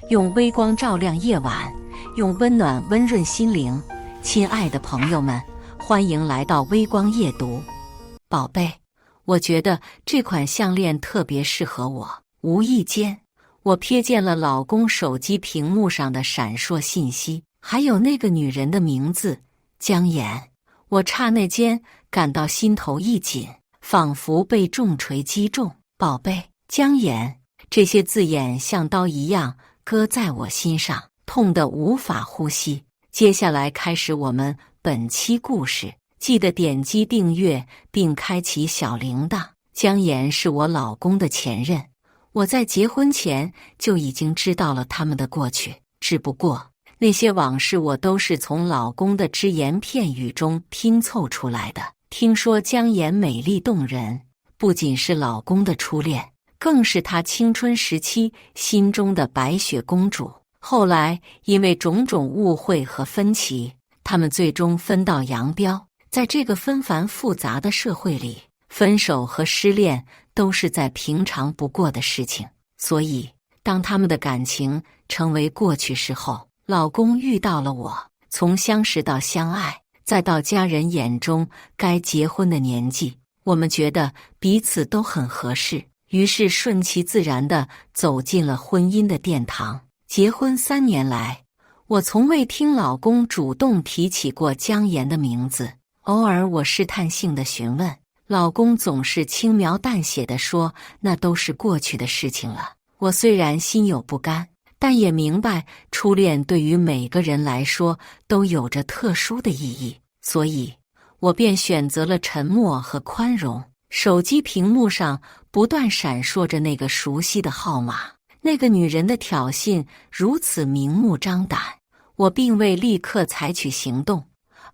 用微光照亮夜晚，用温暖温润心灵。亲爱的朋友们，欢迎来到微光夜读。宝贝，我觉得这款项链特别适合我。无意间，我瞥见了老公手机屏幕上的闪烁信息，还有那个女人的名字江妍。我刹那间感到心头一紧，仿佛被重锤击中。宝贝，江妍，这些字眼像刀一样割在我心上，痛得无法呼吸。接下来开始我们本期故事，记得点击订阅并开启小铃铛。江妍是我老公的前任，我在结婚前就已经知道了他们的过去，只不过那些往事我都是从老公的只言片语中拼凑出来的。听说江妍美丽动人，不仅是老公的初恋，更是他青春时期心中的白雪公主。后来因为种种误会和分歧，他们最终分道扬镳。在这个纷繁复杂的社会里，分手和失恋都是再平常不过的事情。所以当他们的感情成为过去时候，老公遇到了我，从相识到相爱，再到家人眼中该结婚的年纪，我们觉得彼此都很合适，于是顺其自然地走进了婚姻的殿堂。结婚3年来，我从未听老公主动提起过江妍的名字，偶尔我试探性地询问，老公总是轻描淡写地说那都是过去的事情了。我虽然心有不甘，但也明白初恋对于每个人来说都有着特殊的意义，所以我便选择了沉默和宽容。手机屏幕上不断闪烁着那个熟悉的号码，那个女人的挑衅如此明目张胆，我并未立刻采取行动，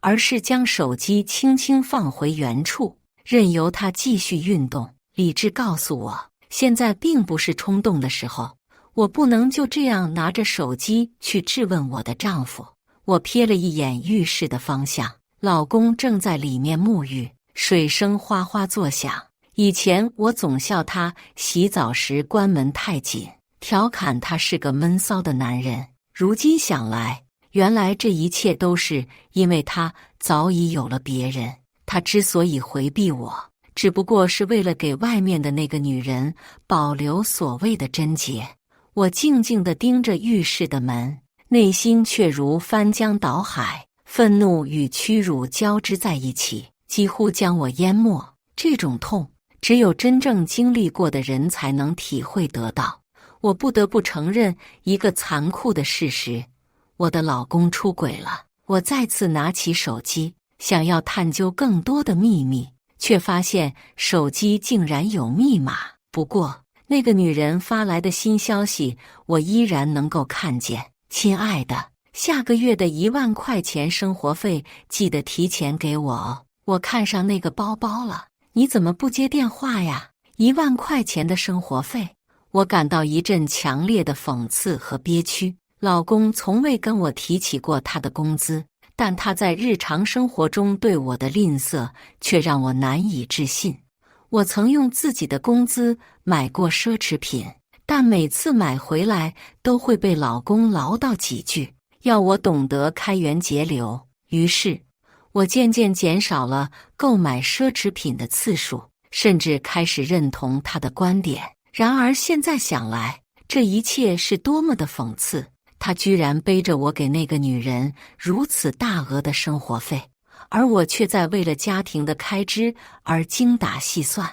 而是将手机轻轻放回原处，任由它继续运动。理智告诉我，现在并不是冲动的时候，我不能就这样拿着手机去质问我的丈夫。我瞥了一眼浴室的方向，老公正在里面沐浴，水声哗哗作响。以前我总笑他洗澡时关门太紧，调侃他是个闷骚的男人。如今想来，原来这一切都是因为他早已有了别人。他之所以回避我，只不过是为了给外面的那个女人保留所谓的贞洁。我静静地盯着浴室的门，内心却如翻江倒海，愤怒与屈辱交织在一起，几乎将我淹没。这种痛，只有真正经历过的人才能体会得到。我不得不承认一个残酷的事实，我的老公出轨了。我再次拿起手机，想要探究更多的秘密，却发现手机竟然有密码。不过那个女人发来的新消息我依然能够看见。亲爱的，下个月的1万块钱生活费记得提前给我哦。我看上那个包包了，你怎么不接电话呀？1万块钱的生活费。我感到一阵强烈的讽刺和憋屈。老公从未跟我提起过他的工资，但他在日常生活中对我的吝啬却让我难以置信。我曾用自己的工资买过奢侈品，但每次买回来都会被老公唠叨几句，要我懂得开源节流。于是我渐渐减少了购买奢侈品的次数，甚至开始认同他的观点。然而现在想来，这一切是多么的讽刺。他居然背着我给那个女人如此大额的生活费，而我却在为了家庭的开支而精打细算。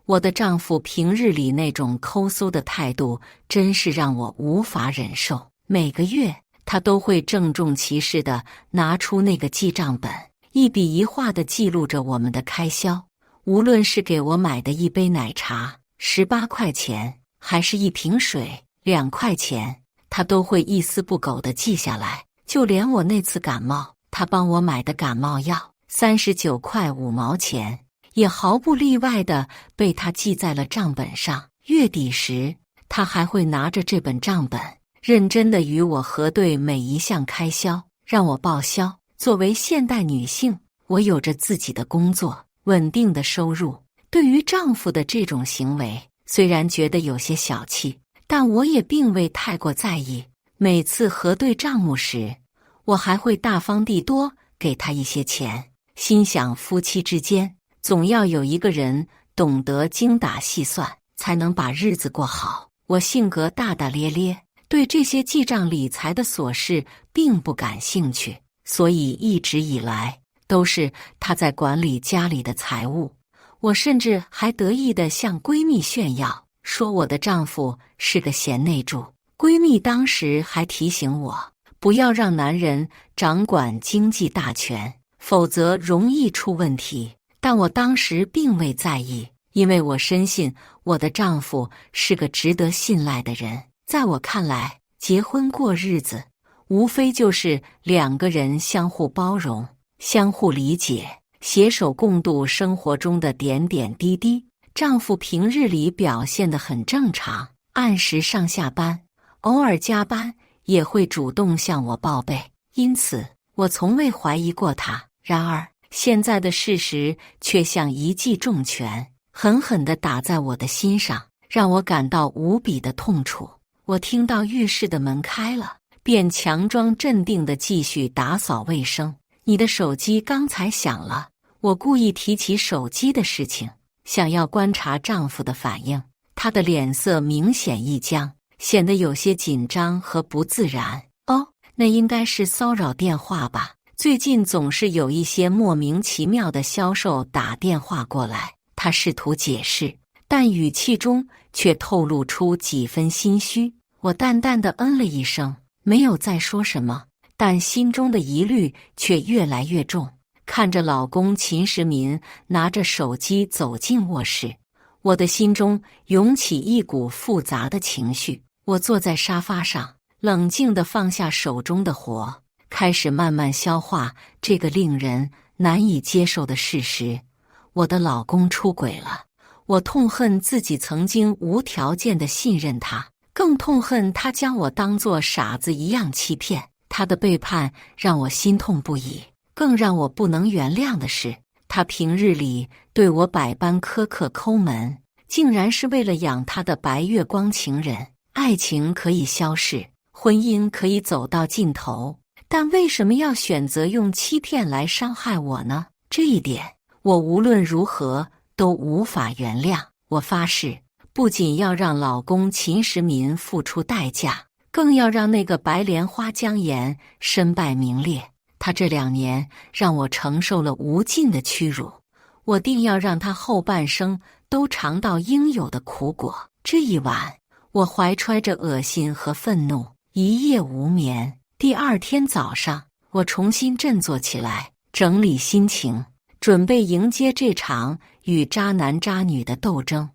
我的丈夫平日里那种抠搜的态度真是让我无法忍受。每个月他都会郑重其事地拿出那个记账本，一笔一画地记录着我们的开销，无论是给我买的一杯奶茶18块钱，还是一瓶水2块钱，他都会一丝不苟地记下来。就连我那次感冒，他帮我买的感冒药39块5毛钱，也毫不例外地被他记在了账本上。月底时，他还会拿着这本账本，认真地与我核对每一项开销，让我报销。作为现代女性，我有着自己的工作，稳定的收入。对于丈夫的这种行为，虽然觉得有些小气，但我也并未太过在意。每次核对账目时，我还会大方地多给他一些钱，心想夫妻之间总要有一个人懂得精打细算，才能把日子过好。我性格大大咧咧，对这些记账理财的琐事并不感兴趣，所以一直以来都是她在管理家里的财务。我甚至还得意地向闺蜜炫耀，说我的丈夫是个贤内助。闺蜜当时还提醒我，不要让男人掌管经济大权，否则容易出问题。但我当时并未在意，因为我深信我的丈夫是个值得信赖的人。在我看来，结婚过日子，无非就是两个人相互包容、相互理解，携手共度生活中的点点滴滴。丈夫平日里表现得很正常，按时上下班，偶尔加班也会主动向我报备，因此我从未怀疑过他。然而现在的事实却像一记重拳，狠狠地打在我的心上，让我感到无比的痛楚。我听到浴室的门开了，便强装镇定地继续打扫卫生。你的手机刚才响了。我故意提起手机的事情，想要观察丈夫的反应。他的脸色明显一僵，显得有些紧张和不自然。哦，那应该是骚扰电话吧？最近总是有一些莫名其妙的销售打电话过来。他试图解释，但语气中却透露出几分心虚。我淡淡地嗯了一声，没有再说什么，但心中的疑虑却越来越重。看着老公秦时民拿着手机走进卧室，我的心中涌起一股复杂的情绪。我坐在沙发上，冷静地放下手中的活，开始慢慢消化这个令人难以接受的事实：我的老公出轨了。我痛恨自己曾经无条件地信任他，更痛恨他将我当作傻子一样欺骗。他的背叛让我心痛不已。更让我不能原谅的是，他平日里对我百般苛刻抠门，竟然是为了养他的白月光情人。爱情可以消逝，婚姻可以走到尽头，但为什么要选择用欺骗来伤害我呢？这一点，我无论如何都无法原谅。我发誓，不仅要让老公秦时民付出代价，更要让那个白莲花姜颜身败名裂。他这2年让我承受了无尽的屈辱，我定要让他后半生都尝到应有的苦果。这一晚，我怀揣着恶心和愤怒，一夜无眠。第2天早上，我重新振作起来，整理心情，准备迎接这场与渣男渣女的斗争。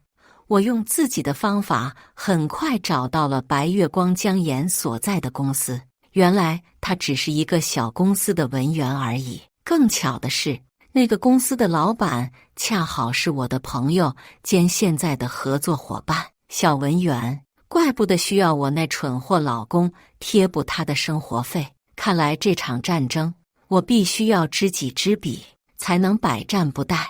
我用自己的方法，很快找到了白月光姜颜所在的公司。原来他只是一个小公司的文员而已。更巧的是，那个公司的老板恰好是我的朋友兼现在的合作伙伴。小文员，怪不得需要我那蠢货老公贴补他的生活费。看来这场战争，我必须要知己知彼，才能百战不殆。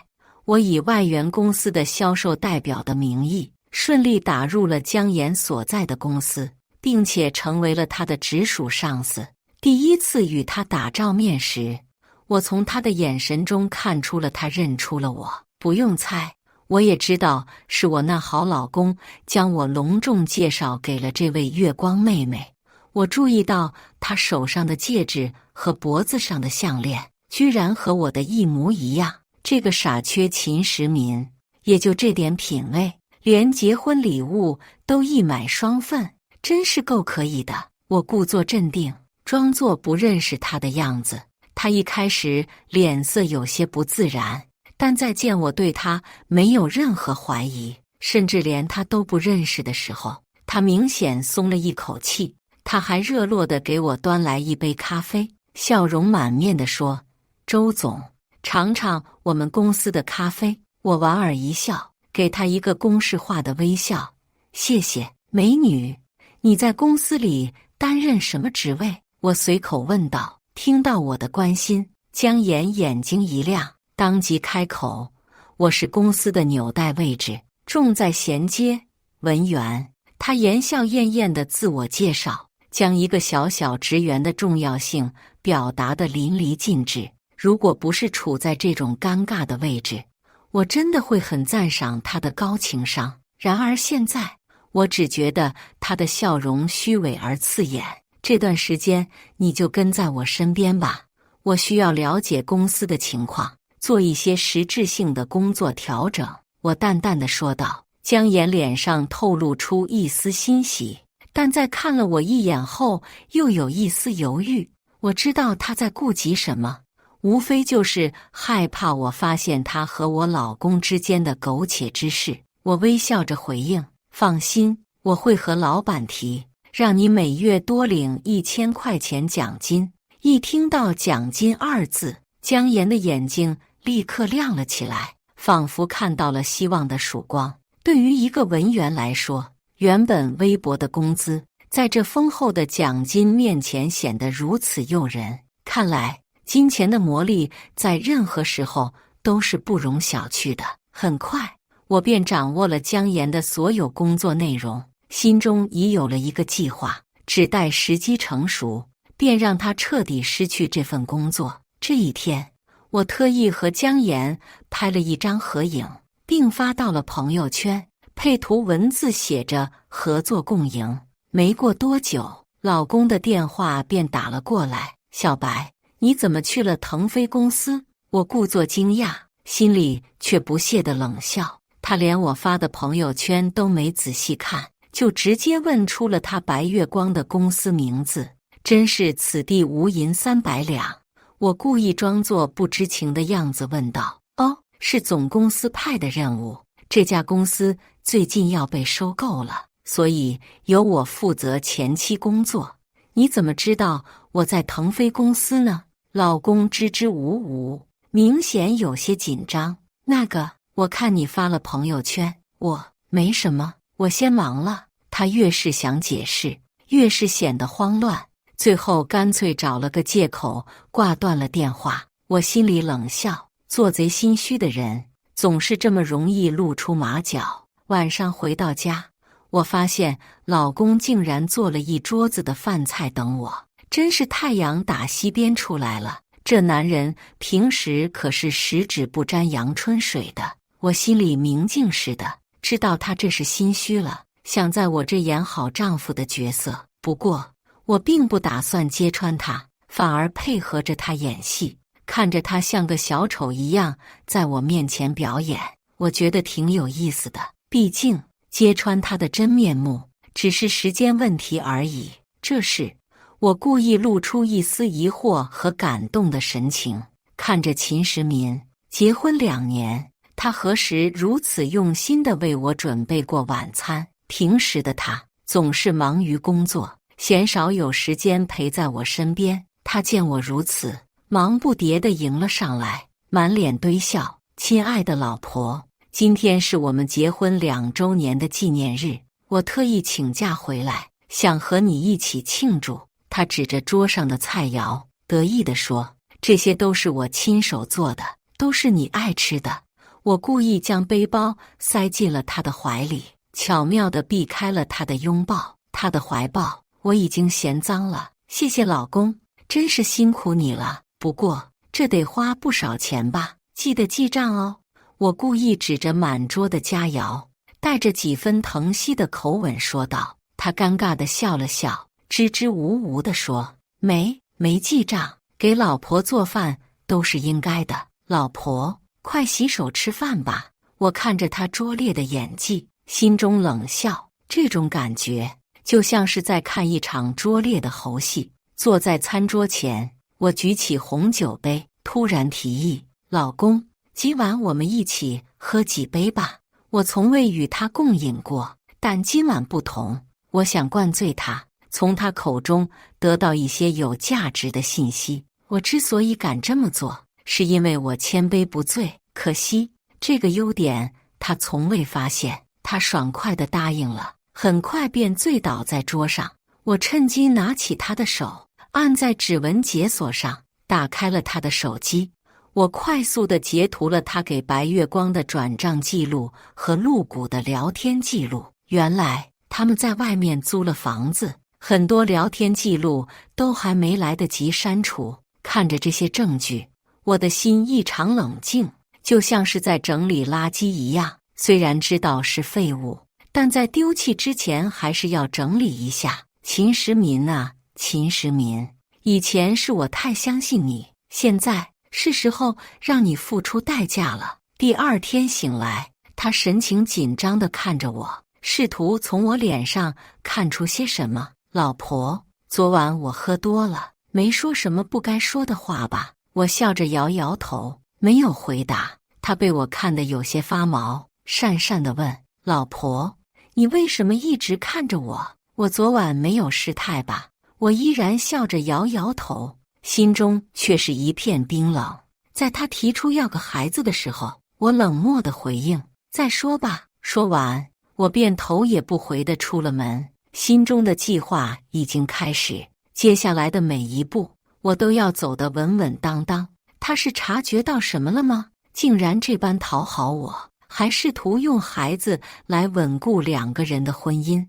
我以外援公司的销售代表的名义，顺利打入了姜颜所在的公司，并且成为了他的直属上司。第一次与他打照面时，我从他的眼神中看出了他认出了我。不用猜，我也知道是我那好老公将我隆重介绍给了这位月光妹妹。我注意到她手上的戒指和脖子上的项链居然和我的一模一样。这个傻缺秦时民也就这点品味，连结婚礼物都一买双份，真是够可以的。我故作镇定，装作不认识他的样子。他一开始脸色有些不自然，但在见我对他没有任何怀疑，甚至连他都不认识的时候，他明显松了一口气。他还热络地给我端来一杯咖啡，笑容满面地说：“周总，尝尝我们公司的咖啡。”我莞尔一笑，给他一个公式化的微笑：“谢谢，美女。你在公司里担任什么职位？”我随口问道。听到我的关心，姜颜眼睛一亮，当即开口：“我是公司的纽带位置，重在衔接文员。”他言笑晏晏的自我介绍，将一个小小职员的重要性表达得淋漓尽致。如果不是处在这种尴尬的位置，我真的会很赞赏他的高情商。然而现在，我只觉得他的笑容虚伪而刺眼。这段时间你就跟在我身边吧，我需要了解公司的情况，做一些实质性的工作调整。我淡淡地说道。姜岩脸上透露出一丝欣喜，但在看了我一眼后，又有一丝犹豫。我知道他在顾及什么，无非就是害怕我发现他和我老公之间的苟且之事。我微笑着回应：放心，我会和老板提，让你每月多领1000块钱奖金。一听到奖金2字，姜岩的眼睛立刻亮了起来，仿佛看到了希望的曙光。对于一个文员来说，原本微薄的工资，在这丰厚的奖金面前显得如此诱人。看来，金钱的魔力在任何时候都是不容小觑的。很快，我便掌握了姜岩的所有工作内容，心中已有了一个计划，只待时机成熟，便让他彻底失去这份工作。这一天，我特意和姜岩拍了一张合影，并发到了朋友圈，配图文字写着合作共赢。没过多久，老公的电话便打了过来。小白，你怎么去了腾飞公司？我故作惊讶，心里却不屑地冷笑。他连我发的朋友圈都没仔细看，就直接问出了他白月光的公司名字，真是此地无银300两。我故意装作不知情的样子问道：哦，是总公司派的任务，这家公司最近要被收购了，所以由我负责前期工作。你怎么知道我在腾飞公司呢？老公支支吾吾，明显有些紧张。那个，我看你发了朋友圈。我没什么，我先忙了。他越是想解释，越是显得慌乱，最后干脆找了个借口挂断了电话。我心里冷笑，做贼心虚的人总是这么容易露出马脚。晚上回到家，我发现老公竟然做了一桌子的饭菜等我，真是太阳打西边出来了。这男人平时可是十指不沾阳春水的。我心里明镜似的，知道他这是心虚了，想在我这演好丈夫的角色。不过我并不打算揭穿他，反而配合着他演戏，看着他像个小丑一样在我面前表演，我觉得挺有意思的。毕竟揭穿他的真面目只是时间问题而已。这时，我故意露出一丝疑惑和感动的神情，看着秦时民。结婚2年，他何时如此用心地为我准备过晚餐？平时的他总是忙于工作，鲜少有时间陪在我身边。他见我如此，忙不迭地迎了上来，满脸堆笑。亲爱的老婆，今天是我们结婚2周年的纪念日，我特意请假回来，想和你一起庆祝。他指着桌上的菜肴，得意地说：这些都是我亲手做的，都是你爱吃的。我故意将背包塞进了他的怀里，巧妙地避开了他的拥抱。他的怀抱我已经嫌脏了，谢谢老公，真是辛苦你了。不过这得花不少钱吧，记得记账哦。我故意指着满桌的佳肴，带着几分疼惜的口吻说道。他尴尬地笑了笑，支支吾吾地说：没记账，给老婆做饭都是应该的。老婆，快洗手吃饭吧。我看着他拙劣的演技，心中冷笑，这种感觉就像是在看一场拙劣的猴戏。坐在餐桌前，我举起红酒杯，突然提议：老公，今晚我们一起喝几杯吧。我从未与他共饮过，但今晚不同，我想灌醉他，从他口中得到一些有价值的信息。我之所以敢这么做，是因为我千杯不醉。可惜这个优点他从未发现。他爽快地答应了，很快便醉倒在桌上。我趁机拿起他的手，按在指纹解锁上，打开了他的手机。我快速地截图了他给白月光的转账记录和陆谷的聊天记录。原来他们在外面租了房子，很多聊天记录都还没来得及删除。看着这些证据，我的心异常冷静，就像是在整理垃圾一样。虽然知道是废物，但在丢弃之前还是要整理一下。秦时民啊，秦时民，以前是我太相信你，现在是时候让你付出代价了。第二天醒来，他神情紧张地看着我，试图从我脸上看出些什么。老婆，昨晚我喝多了，没说什么不该说的话吧？我笑着摇摇头，没有回答。他被我看得有些发毛，讪讪地问：老婆，你为什么一直看着我？我昨晚没有失态吧？我依然笑着摇摇头，心中却是一片冰冷。在他提出要个孩子的时候，我冷漠地回应：再说吧。说完，我便头也不回地出了门。心中的计划已经开始，接下来的每一步我都要走得稳稳当当。他是察觉到什么了吗？竟然这般讨好我，还试图用孩子来稳固两个人的婚姻。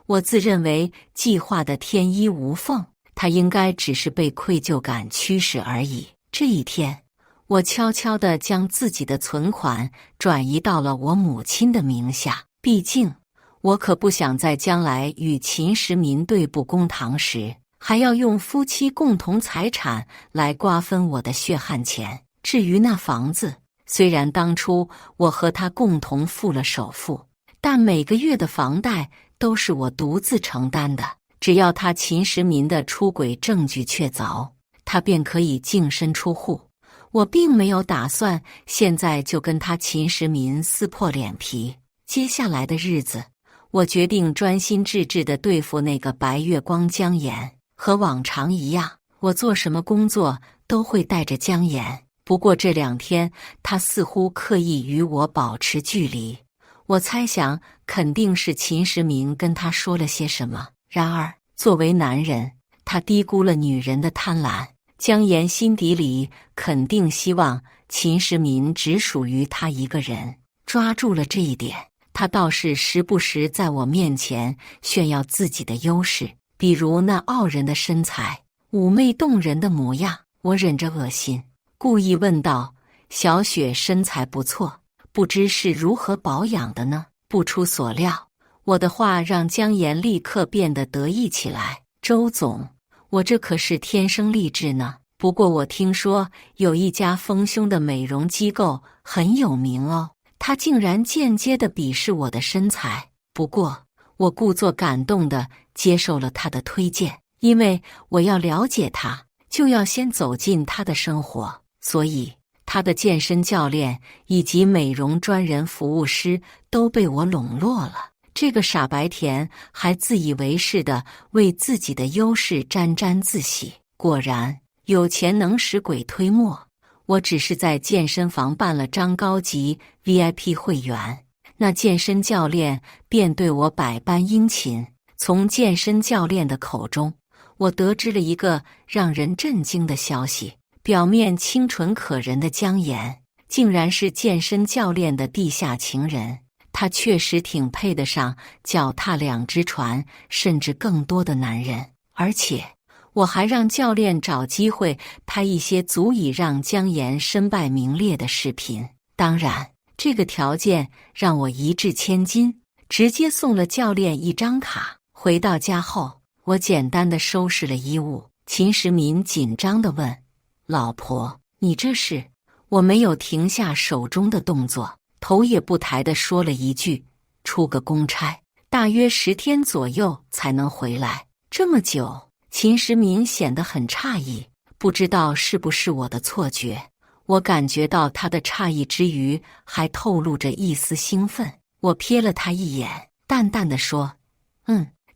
我自认为计划的天衣无缝，他应该只是被愧疚感驱使而已。这一天，我悄悄地将自己的存款转移到了我母亲的名下，毕竟我可不想在将来与秦时民对簿公堂时，还要用夫妻共同财产来瓜分我的血汗钱。至于那房子，虽然当初我和他共同付了首付，但每个月的房贷都是我独自承担的。只要他秦时民的出轨证据确凿，他便可以净身出户。我并没有打算现在就跟他秦时民撕破脸皮。接下来的日子，我决定专心致志地对付那个白月光姜岩。和往常一样，我做什么工作都会带着姜岩。不过这2天，他似乎刻意与我保持距离。我猜想，肯定是秦时民跟他说了些什么。然而，作为男人，他低估了女人的贪婪。姜岩心底里肯定希望秦时民只属于他一个人。抓住了这一点，他倒是时不时在我面前炫耀自己的优势，比如那傲人的身材、妩媚动人的模样。我忍着恶心，故意问道：小雪身材不错，不知是如何保养的呢？不出所料，我的话让姜岩立刻变得得意起来。周总，我这可是天生丽质呢。不过我听说有一家丰胸的美容机构很有名哦。他竟然间接地鄙视我的身材。不过我故作感动地接受了他的推荐，因为我要了解他，就要先走进他的生活。所以他的健身教练以及美容专人服务师都被我笼络了。这个傻白甜还自以为是地为自己的优势沾沾自喜。果然，有钱能使鬼推磨。我只是在健身房办了张高级 VIP 会员，那健身教练便对我百般殷勤。从健身教练的口中，我得知了一个让人震惊的消息：表面清纯可人的姜岩，竟然是健身教练的地下情人。他确实挺配得上脚踏2只船甚至更多的男人，而且我还让教练找机会拍一些足以让姜岩身败名裂的视频。当然，这个条件让我一掷千金，直接送了教练一张卡。回到家后，我简单的收拾了衣物。秦时民紧张地问：老婆，你这是？我没有停下手中的动作，头也不抬地说了一句：出个公差，大约10天左右才能回来。这么久？秦时民显得很诧异，不知道是不是我的错觉。我感觉到他的诧异之余，还透露着一丝兴奋。我瞥了他一眼，淡淡地说：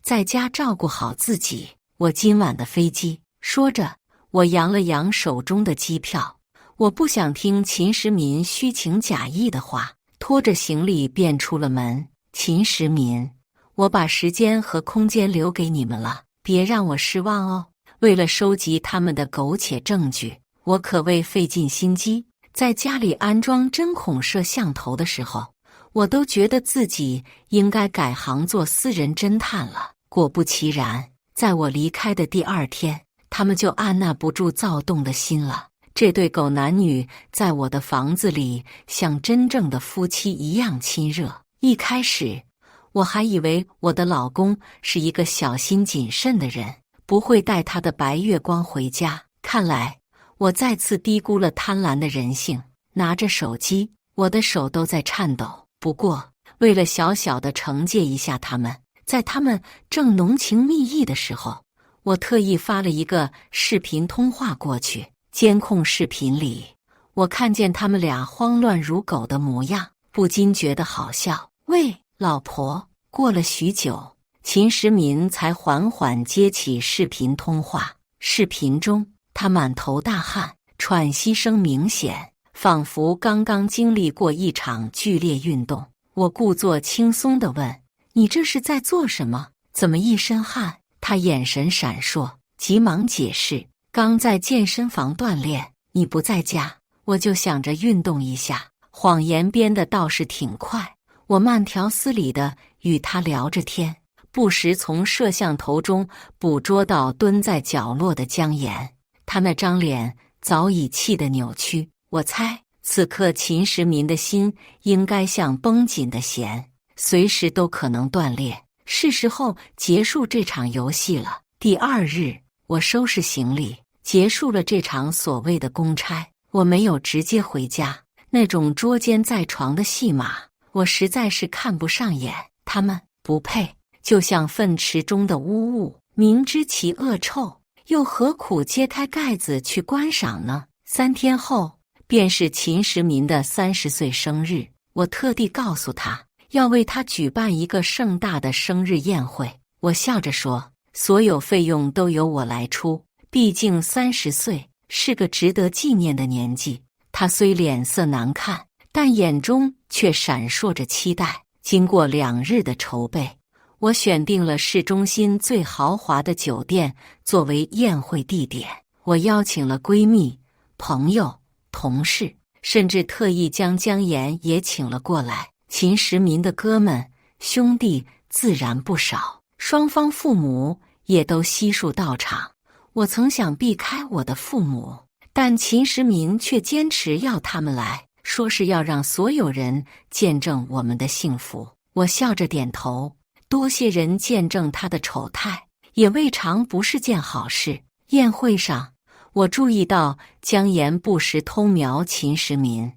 在家照顾好自己，我今晚的飞机。说着，我扬了扬手中的机票。我不想听秦时民虚情假意的话，拖着行李便出了门。秦时民，我把时间和空间留给你们了，别让我失望哦。为了收集他们的苟且证据，我可谓费尽心机。在家里安装针孔摄像头的时候，我都觉得自己应该改行做私人侦探了。果不其然，在我离开的第2天，他们就按捺不住躁动的心了。这对狗男女在我的房子里像真正的夫妻一样亲热。一开始，我还以为我的老公是一个小心谨慎的人，不会带他的白月光回家。看来，我再次低估了贪婪的人性。拿着手机，我的手都在颤抖。不过，为了小小的惩戒一下他们，在他们正浓情蜜意的时候，我特意发了一个视频通话过去。监控视频里，我看见他们俩慌乱如狗的模样，不禁觉得好笑。喂，老婆！过了许久，秦时民才缓缓接起视频通话。视频中，他满头大汗，喘息声明显，仿佛刚刚经历过一场剧烈运动。我故作轻松地问：“你这是在做什么？怎么一身汗？”他眼神闪烁，急忙解释：“刚在健身房锻炼，你不在家，我就想着运动一下。”谎言编得倒是挺快，我慢条斯理地与他聊着天，不时从摄像头中捕捉到蹲在角落的姜岩，他那张脸早已气得扭曲。我猜，此刻秦时民的心应该像绷紧的弦，随时都可能断裂。是时候结束这场游戏了。第2日，我收拾行李，结束了这场所谓的公差。我没有直接回家，那种捉奸在床的戏码，我实在是看不上眼。他们不配，就像粪池中的污物，明知其恶臭，又何苦揭开盖子去观赏呢？3天后，便是秦时民的30岁生日，我特地告诉他，要为他举办一个盛大的生日宴会。我笑着说，所有费用都由我来出，毕竟30岁是个值得纪念的年纪。他虽脸色难看，但眼中却闪烁着期待。经过2日的筹备，我选定了市中心最豪华的酒店作为宴会地点。我邀请了闺蜜、朋友、同事，甚至特意将姜岩也请了过来。秦时民的哥们、兄弟自然不少，双方父母也都悉数到场。我曾想避开我的父母，但秦时民却坚持要他们来，说是要让所有人见证我们的幸福。我笑着点头，多些人见证他的丑态，也未尝不是件好事。宴会上，我注意到姜岩不时偷瞄秦时民，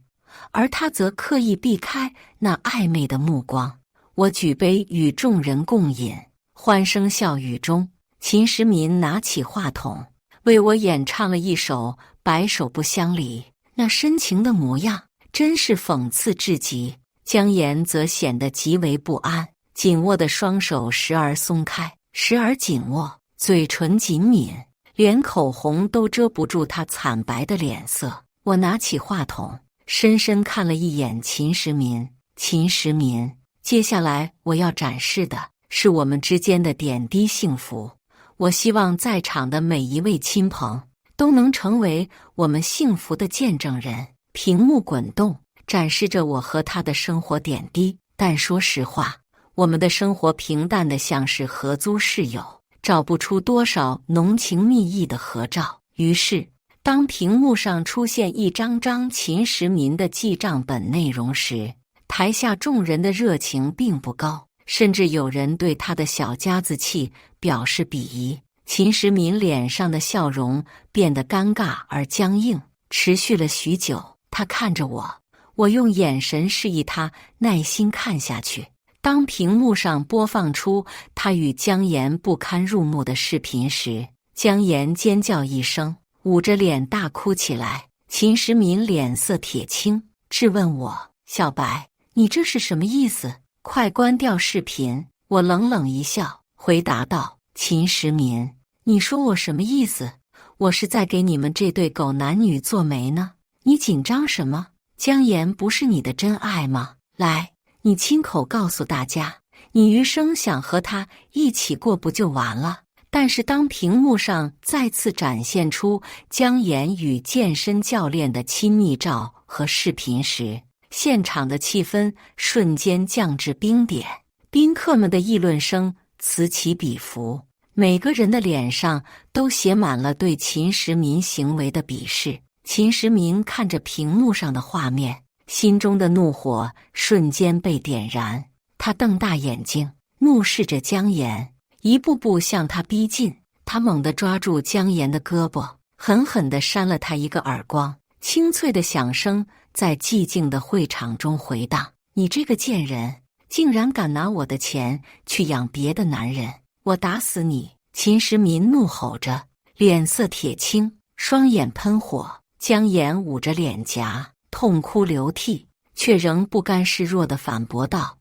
而他则刻意避开那暧昧的目光。我举杯与众人共饮，欢声笑语中，秦时民拿起话筒，为我演唱了一首《白首不相离》，那深情的模样真是讽刺至极。姜岩则显得极为不安，紧握的双手时而松开，时而紧握，嘴唇紧抿，连口红都遮不住他惨白的脸色。我拿起话筒，深深看了一眼秦时民。秦时民，接下来我要展示的是我们之间的点滴幸福。我希望在场的每一位亲朋都能成为我们幸福的见证人。屏幕滚动，展示着我和他的生活点滴。但说实话，我们的生活平淡得像是合租室友，找不出多少浓情蜜意的合照。于是，当屏幕上出现一张张秦时民的记账本内容时，台下众人的热情并不高，甚至有人对他的小家子气表示鄙夷。秦时民脸上的笑容变得尴尬而僵硬，持续了许久。他看着我，我用眼神示意他耐心看下去。当屏幕上播放出他与姜岩不堪入目的视频时，姜岩尖叫一声，捂着脸大哭起来。秦时民脸色铁青，质问我：“小白，你这是什么意思？快关掉视频！”我冷冷一笑，回答道：“秦时民，你说我什么意思？我是在给你们这对狗男女做媒呢。你紧张什么？姜岩不是你的真爱吗？来，你亲口告诉大家，你余生想和他一起过不就完了？”但是当屏幕上再次展现出姜岩与健身教练的亲密照和视频时，现场的气氛瞬间降至冰点，宾客们的议论声此起彼伏。每个人的脸上都写满了对秦时民行为的鄙视。秦时民看着屏幕上的画面，心中的怒火瞬间被点燃。他瞪大眼睛，怒视着姜岩，一步步向他逼近。他猛地抓住姜岩的胳膊，狠狠地扇了他一个耳光。清脆的响声在寂静的会场中回荡。你这个贱人，竟然敢拿我的钱去养别的男人，我打死你！秦时民怒吼着，脸色铁青，双眼喷火。姜岩捂着脸颊，痛哭流涕，却仍不甘示弱地反驳道：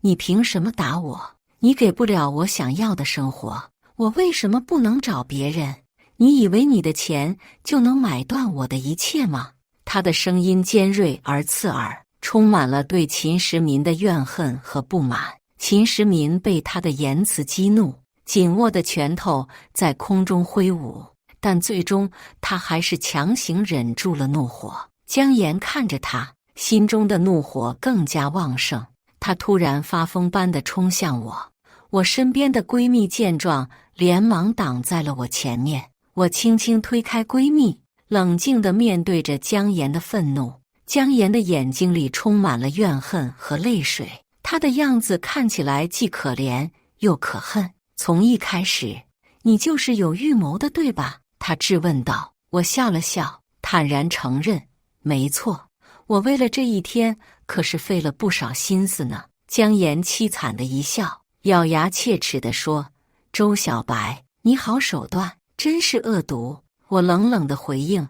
你凭什么打我？你给不了我想要的生活，我为什么不能找别人？你以为你的钱就能买断我的一切吗？他的声音尖锐而刺耳，充满了对秦时民的怨恨和不满。秦时民被他的言辞激怒，紧握的拳头在空中挥舞，但最终他还是强行忍住了怒火。姜岩看着他，心中的怒火更加旺盛。他突然发疯般地冲向我，我身边的闺蜜见状，连忙挡在了我前面。我轻轻推开闺蜜，冷静地面对着姜岩的愤怒。姜岩的眼睛里充满了怨恨和泪水，他的样子看起来既可怜又可恨。从一开始，你就是有预谋的，对吧？他质问道。我笑了笑，坦然承认，没错，我为了这一天可是费了不少心思呢。姜岩凄惨的一笑，咬牙切齿地说：周小白，你好手段，真是恶毒。我冷冷地回应：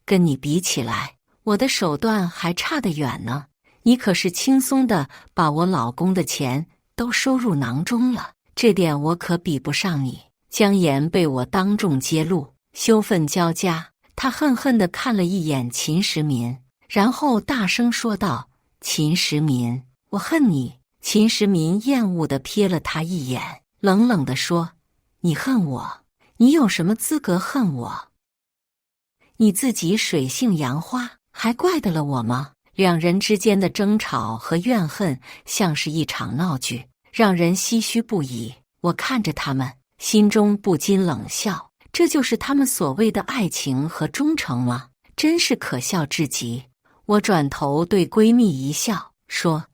跟你比起来，我的手段还差得远呢。你可是轻松地把我老公的钱都收入囊中了，这点我可比不上你。姜岩被我当众揭露，羞愤交加，他恨恨地看了一眼秦时民，然后大声说道：秦时民，我恨你！秦时民厌恶地瞥了他一眼，冷冷地说：你恨我？你有什么资格恨我？你自己水性杨花，还怪得了我吗？两人之间的争吵和怨恨像是一场闹剧，让人唏嘘不已。我看着他们，心中不禁冷笑，这就是他们所谓的爱情和忠诚吗？真是可笑至极。我转头对闺蜜一笑，说：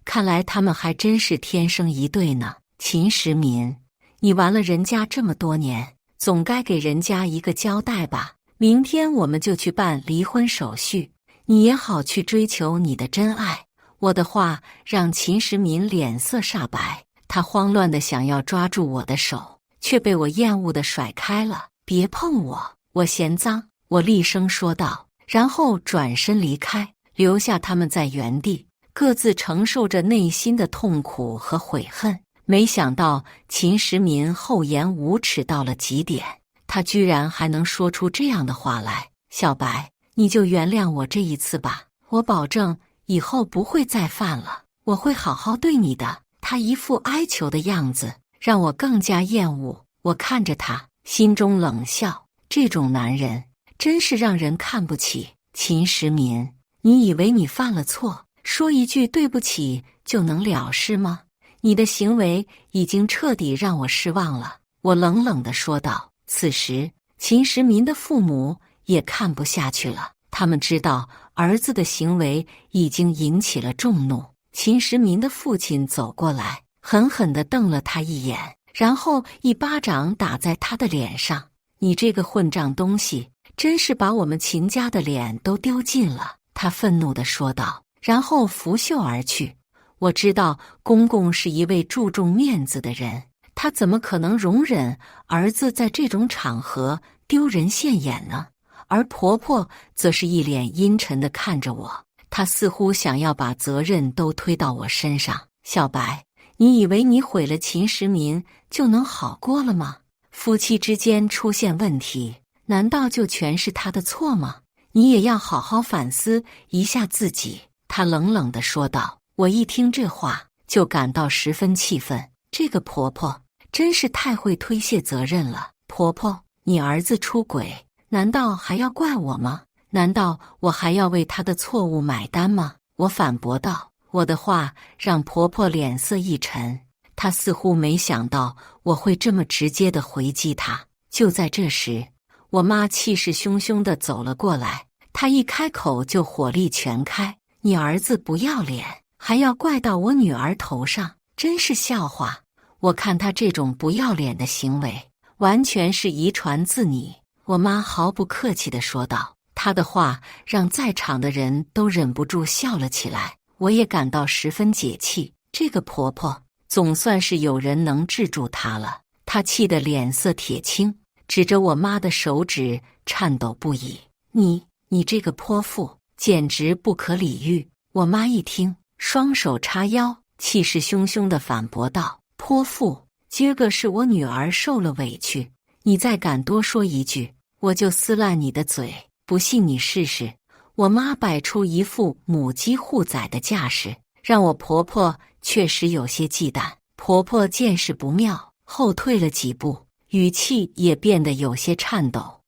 看来他们还真是天生一对呢。秦时民，你玩了人家这么多年，总该给人家一个交代吧。明天我们就去办离婚手续，你也好去追求你的真爱。我的话让秦时民脸色煞白，他慌乱地想要抓住我的手，却被我厌恶地甩开了。别碰我，我嫌脏！我厉声说道，然后转身离开，留下他们在原地，各自承受着内心的痛苦和悔恨。没想到秦时民厚颜无耻到了极点，他居然还能说出这样的话来。小白，你就原谅我这一次吧，我保证以后不会再犯了，我会好好对你的。他一副哀求的样子，让我更加厌恶。我看着他，心中冷笑，这种男人真是让人看不起。秦时民，你以为你犯了错，说一句对不起就能了事吗？你的行为已经彻底让我失望了。我冷冷地说道。此时，秦时民的父母也看不下去了，他们知道儿子的行为已经引起了众怒。秦时民的父亲走过来，狠狠地瞪了他一眼，然后一巴掌打在他的脸上。你这个混账东西，真是把我们秦家的脸都丢尽了！他愤怒地说道，然后拂袖而去。我知道公公是一位注重面子的人，他怎么可能容忍儿子在这种场合丢人现眼呢？而婆婆则是一脸阴沉地看着我，她似乎想要把责任都推到我身上。小白，你以为你毁了秦时民就能好过了吗？夫妻之间出现问题，难道就全是他的错吗？你也要好好反思一下自己。他冷冷地说道。我一听这话，就感到十分气愤。这个婆婆真是太会推卸责任了。婆婆，你儿子出轨，难道还要怪我吗？难道我还要为他的错误买单吗？我反驳道。我的话让婆婆脸色一沉，他似乎没想到我会这么直接地回击他。就在这时，我妈气势汹汹地走了过来，她一开口就火力全开：“你儿子不要脸，还要怪到我女儿头上，真是笑话！我看他这种不要脸的行为，完全是遗传自你。”我妈毫不客气地说道。她的话让在场的人都忍不住笑了起来，我也感到十分解气。这个婆婆总算是有人能治住她了。她气得脸色铁青，指着我妈的手指颤抖不已：“你这个泼妇，简直不可理喻！”我妈一听，双手叉腰，气势汹汹地反驳道：“泼妇，今儿个是我女儿受了委屈，你再敢多说一句，我就撕烂你的嘴！不信你试试！”我妈摆出一副母鸡护崽的架势，让我婆婆确实有些忌惮。婆婆见势不妙，后退了几步，语气也变得有些颤抖：“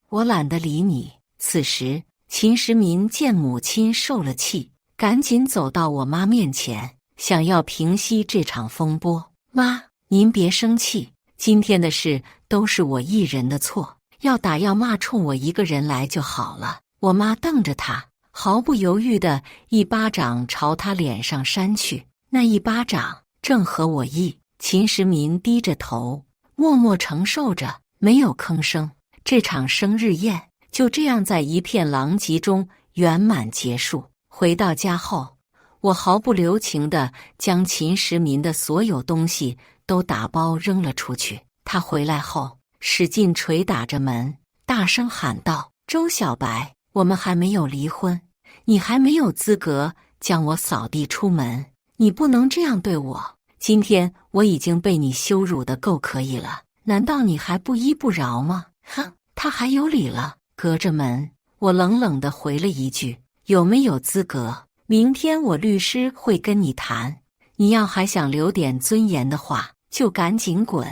我懒得理你。”此时，秦时民见母亲受了气，赶紧走到我妈面前，想要平息这场风波。“妈，您别生气，今天的事都是我一人的错，要打要骂冲我一个人来就好了。”我妈瞪着他，毫不犹豫地一巴掌朝他脸上扇去。那一巴掌正合我意。秦时民低着头，默默承受着，没有吭声。这场生日宴就这样在一片狼藉中圆满结束。回到家后，我毫不留情地将秦时民的所有东西都打包扔了出去。他回来后，使劲捶打着门，大声喊道：“周小白，我们还没有离婚，你还没有资格将我扫地出门，你不能这样对我。今天我已经被你羞辱得够可以了，难道你还不依不饶吗？”哼，他还有理了。隔着门，我冷冷地回了一句：“有没有资格？明天我律师会跟你谈，你要还想留点尊严的话，就赶紧滚。”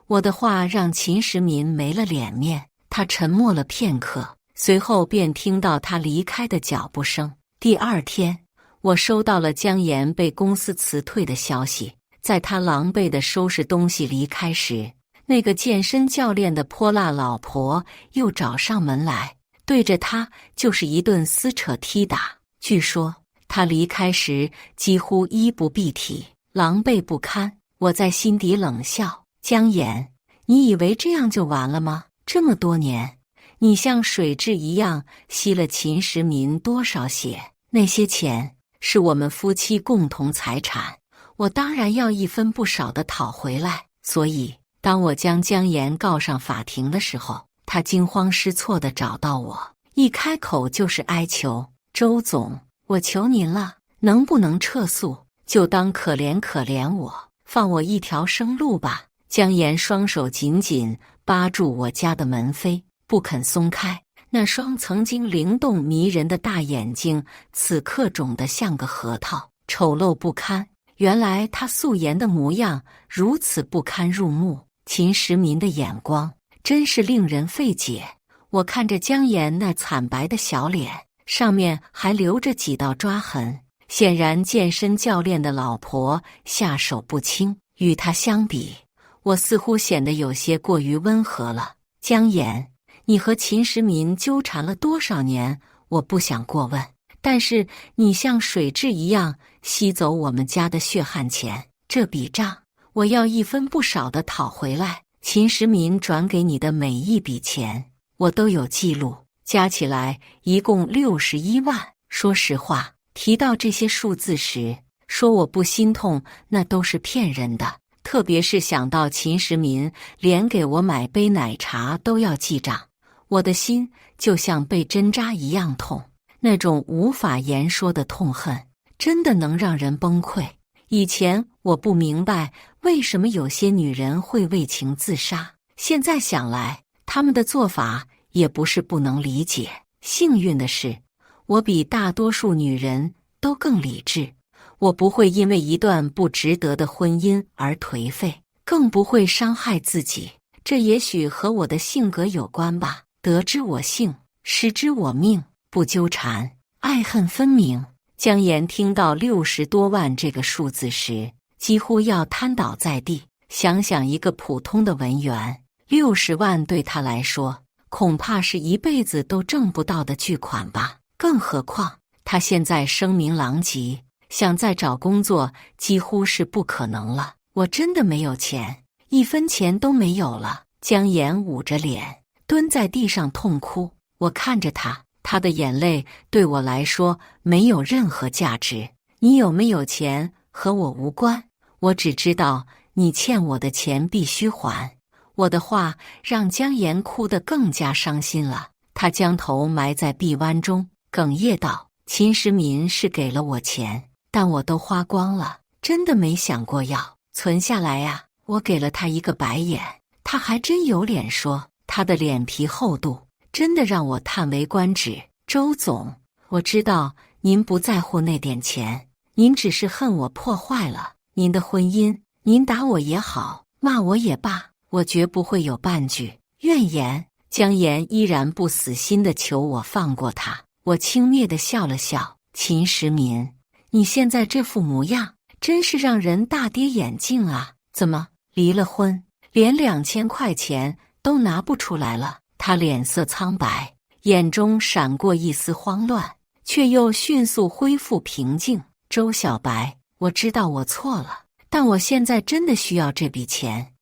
我的话让秦时民没了脸面，他沉默了片刻，随后便听到他离开的脚步声。第二天，我收到了姜岩被公司辞退的消息。在他狼狈地收拾东西离开时，那个健身教练的泼辣老婆又找上门来，对着他就是一顿撕扯踢打。据说他离开时几乎衣不蔽体，狼狈不堪。我在心底冷笑：“姜岩，你以为这样就完了吗？这么多年，你像水蛭一样吸了秦时民多少血？那些钱是我们夫妻共同财产，我当然要一分不少地讨回来。”所以当我将姜岩告上法庭的时候，他惊慌失措地找到我，一开口就是哀求：“周总，我求您了，能不能撤诉？就当可怜可怜我，放我一条生路吧。”姜岩双手紧紧扒住我家的门扉，不肯松开。那双曾经灵动迷人的大眼睛，此刻肿得像个核桃，丑陋不堪。原来他素颜的模样如此不堪入目。秦时民的眼光真是令人费解。我看着姜岩那惨白的小脸，上面还留着几道抓痕，显然健身教练的老婆下手不轻。与他相比，我似乎显得有些过于温和了。姜岩，你和秦时民纠缠了多少年？我不想过问，但是你像水蛭一样吸走我们家的血汗钱，这笔账我要一分不少的讨回来。秦时民转给你的每一笔钱，我都有记录，加起来一共61万。说实话，提到这些数字时，说我不心痛，那都是骗人的。特别是想到秦时民连给我买杯奶茶都要记账，我的心就像被针扎一样痛。那种无法言说的痛恨，真的能让人崩溃。以前我不明白为什么有些女人会为情自杀，现在想来，她们的做法也不是不能理解。幸运的是，我比大多数女人都更理智，我不会因为一段不值得的婚姻而颓废，更不会伤害自己。这也许和我的性格有关吧。得之我幸，失之我命，不纠缠，爱恨分明。姜岩听到60多万这个数字时，几乎要瘫倒在地。想想一个普通的文员，60万对他来说，恐怕是一辈子都挣不到的巨款吧。更何况他现在声名狼藉，想再找工作几乎是不可能了。我真的没有钱，1分钱都没有了。姜妍捂着脸蹲在地上痛哭。我看着他，他的眼泪对我来说没有任何价值。你有没有钱和我无关，我只知道你欠我的钱必须还。我的话让姜妍哭得更加伤心了，她将头埋在臂弯中，哽咽道：秦时民是给了我钱，但我都花光了，真的没想过要存下来呀。我给了他一个白眼，他还真有脸说，他的脸皮厚度真的让我叹为观止。周总，我知道您不在乎那点钱，您只是恨我破坏了您的婚姻，您打我也好，骂我也罢，我绝不会有半句怨言。姜妍依然不死心地求我放过他。我轻蔑地笑了笑，秦时民，你现在这副模样真是让人大跌眼镜啊！怎么离了婚连2000块钱都拿不出来了？他脸色苍白，眼中闪过一丝慌乱，却又迅速恢复平静。周小白，我知道我错了，但我现在真的需要这笔钱。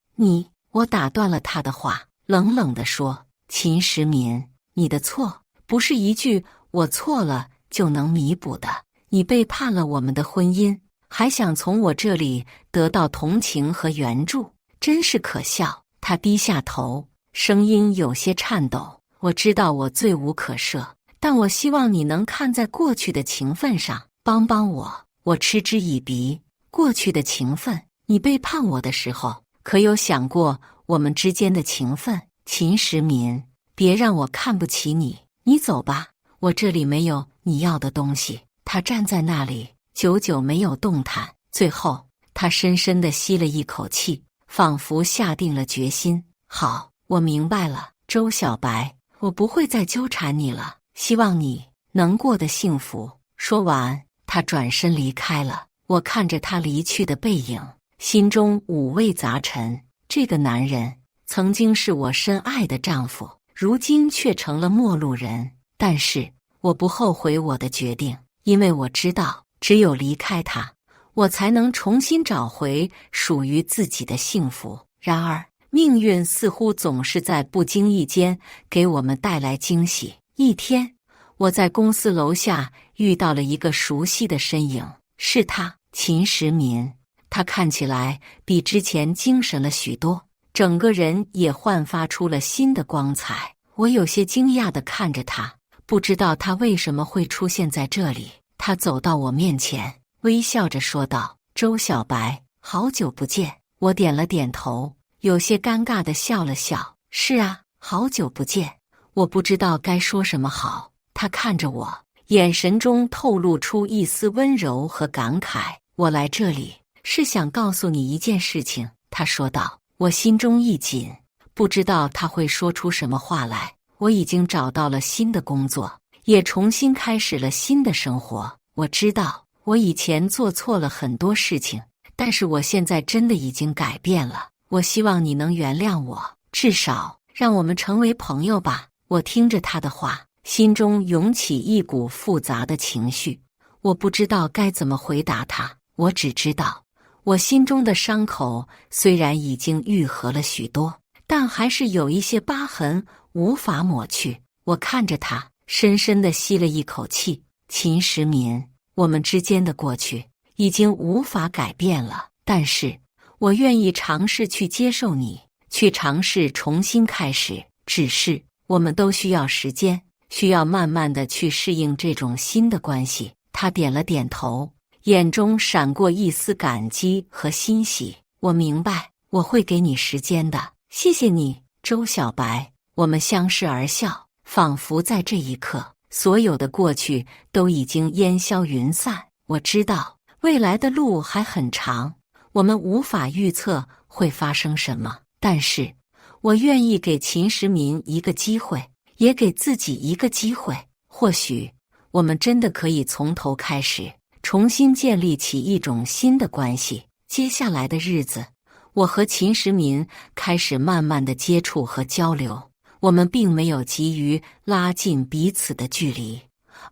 我打断了他的话，冷冷地说，秦时民，你的错不是一句我错了就能弥补的。你背叛了我们的婚姻，还想从我这里得到同情和援助，真是可笑。他低下头，声音有些颤抖，我知道我罪无可赦，但我希望你能看在过去的情分上帮帮我。我嗤之以鼻，过去的情分？你背叛我的时候可有想过我们之间的情分？秦时民，别让我看不起你，你走吧，我这里没有你要的东西。他站在那里久久没有动弹，最后他深深地吸了一口气，仿佛下定了决心。好，我明白了，周小白，我不会再纠缠你了，希望你能过得幸福。说完，他转身离开了。我看着他离去的背影，心中五味杂陈。这个男人曾经是我深爱的丈夫，如今却成了陌路人。但是我不后悔我的决定，因为我知道只有离开他，我才能重新找回属于自己的幸福。然而命运似乎总是在不经意间给我们带来惊喜。一天，我在公司楼下遇到了一个熟悉的身影，是他，秦时民。他看起来比之前精神了许多，整个人也焕发出了新的光彩。我有些惊讶地看着他，不知道他为什么会出现在这里。他走到我面前，微笑着说道：周小白，好久不见。我点了点头，有些尴尬地笑了笑。是啊，好久不见。我不知道该说什么好。他看着我，眼神中透露出一丝温柔和感慨。我来这里是想告诉你一件事情，他说道。我心中一紧，不知道他会说出什么话来。我已经找到了新的工作，也重新开始了新的生活。我知道我以前做错了很多事情，但是我现在真的已经改变了。我希望你能原谅我，至少让我们成为朋友吧。我听着他的话，心中涌起一股复杂的情绪。我不知道该怎么回答他，我只知道我心中的伤口虽然已经愈合了许多，但还是有一些疤痕无法抹去。我看着他，深深地吸了一口气。秦时民，我们之间的过去已经无法改变了，但是我愿意尝试去接受你，去尝试重新开始。只是我们都需要时间，需要慢慢地去适应这种新的关系。他点了点头，眼中闪过一丝感激和欣喜。我明白，我会给你时间的。谢谢你，周小白。我们相视而笑，仿佛在这一刻，所有的过去都已经烟消云散。我知道未来的路还很长，我们无法预测会发生什么，但是我愿意给秦时民一个机会，也给自己一个机会。或许我们真的可以从头开始，重新建立起一种新的关系。接下来的日子，我和秦时民开始慢慢的接触和交流。我们并没有急于拉近彼此的距离，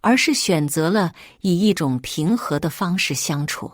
而是选择了以一种平和的方式相处。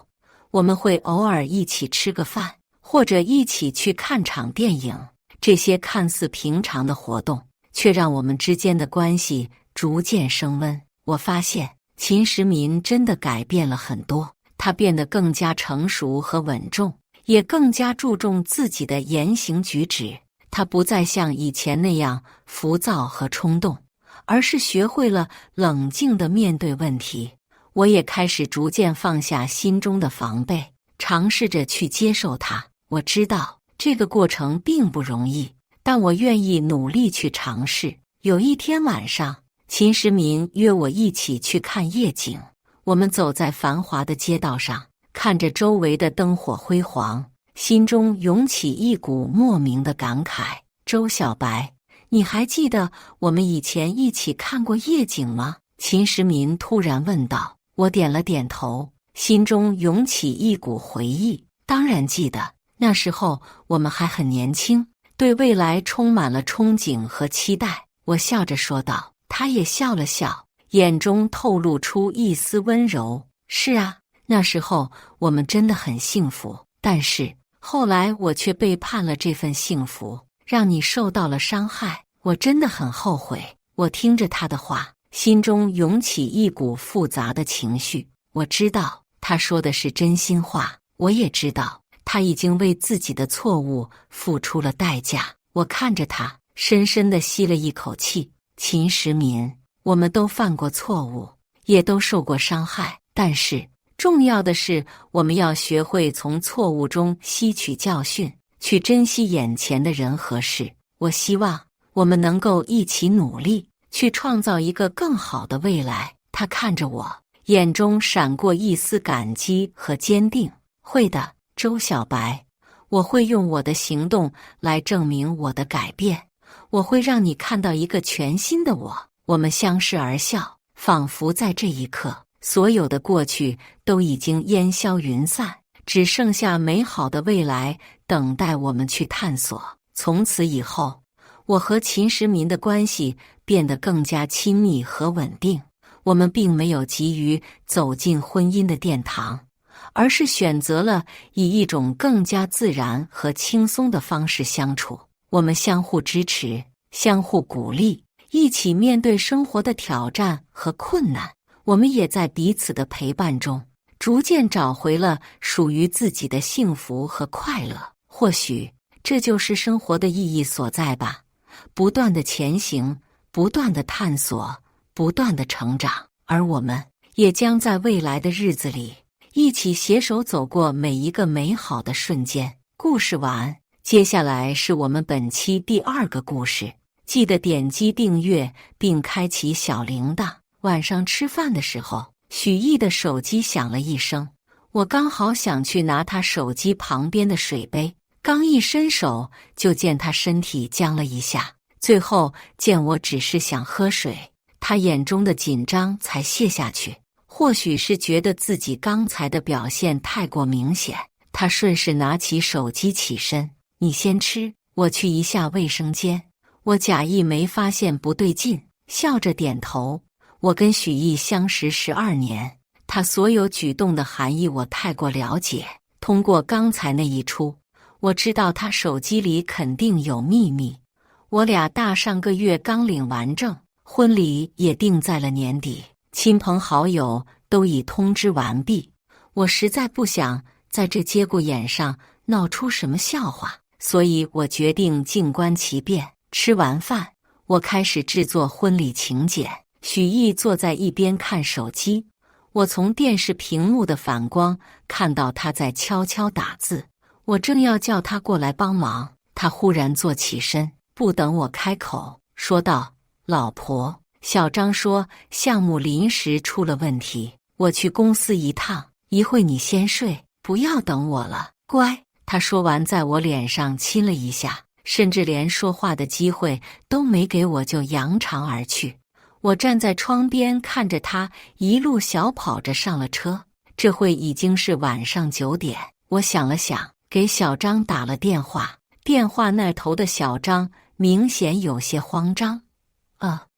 我们会偶尔一起吃个饭，或者一起去看场电影。这些看似平常的活动，却让我们之间的关系逐渐升温。我发现秦时民真的改变了很多，他变得更加成熟和稳重，也更加注重自己的言行举止。他不再像以前那样浮躁和冲动，而是学会了冷静地面对问题。我也开始逐渐放下心中的防备，尝试着去接受他。我知道这个过程并不容易，但我愿意努力去尝试。有一天晚上，秦时民约我一起去看夜景。我们走在繁华的街道上，看着周围的灯火辉煌，心中涌起一股莫名的感慨。周小白，你还记得我们以前一起看过夜景吗？秦时民突然问道。我点了点头，心中涌起一股回忆。当然记得，那时候我们还很年轻，对未来充满了憧憬和期待。我笑着说道。他也笑了笑，眼中透露出一丝温柔。是啊，那时候我们真的很幸福，但是后来我却背叛了这份幸福，让你受到了伤害，我真的很后悔。我听着他的话，心中涌起一股复杂的情绪。我知道他说的是真心话，我也知道他已经为自己的错误付出了代价。我看着他，深深地吸了一口气。秦时民，我们都犯过错误，也都受过伤害，但是重要的是，我们要学会从错误中吸取教训，去珍惜眼前的人和事。我希望我们能够一起努力，去创造一个更好的未来。他看着我，眼中闪过一丝感激和坚定。会的，周小白，我会用我的行动来证明我的改变。我会让你看到一个全新的我。我们相视而笑，仿佛在这一刻，所有的过去都已经烟消云散，只剩下美好的未来等待我们去探索。从此以后，我和秦时民的关系变得更加亲密和稳定。我们并没有急于走进婚姻的殿堂，而是选择了以一种更加自然和轻松的方式相处。我们相互支持，相互鼓励，一起面对生活的挑战和困难。我们也在彼此的陪伴中，逐渐找回了属于自己的幸福和快乐。或许这就是生活的意义所在吧，不断的前行，不断的探索，不断的成长。而我们也将在未来的日子里，一起携手走过每一个美好的瞬间。故事完。接下来是我们本期第2个故事，记得点击订阅并开启小铃铛。晚上吃饭的时候，许毅的手机响了一声，我刚好想去拿他手机旁边的水杯，刚一伸手就见他身体僵了一下，最后见我只是想喝水，他眼中的紧张才卸下去。或许是觉得自己刚才的表现太过明显，他顺势拿起手机起身。你先吃，我去一下卫生间。我假意没发现不对劲，笑着点头。我跟许毅相识12年，他所有举动的含义我太过了解。通过刚才那一出，我知道他手机里肯定有秘密。我俩大上个月刚领完证，婚礼也定在了年底，亲朋好友都已通知完毕。我实在不想在这节骨眼上闹出什么笑话，所以我决定静观其变。吃完饭，我开始制作婚礼请柬。许毅坐在一边看手机，我从电视屏幕的反光看到他在悄悄打字。我正要叫他过来帮忙，他忽然坐起身，不等我开口，说道：“老婆，小张说项目临时出了问题，我去公司一趟，一会你先睡，不要等我了，乖。”他说完，在我脸上亲了一下，甚至连说话的机会都没给我，就扬长而去。我站在窗边看着他一路小跑着上了车。这会已经是晚上9点，我想了想，给小张打了电话。电话那头的小张明显有些慌张。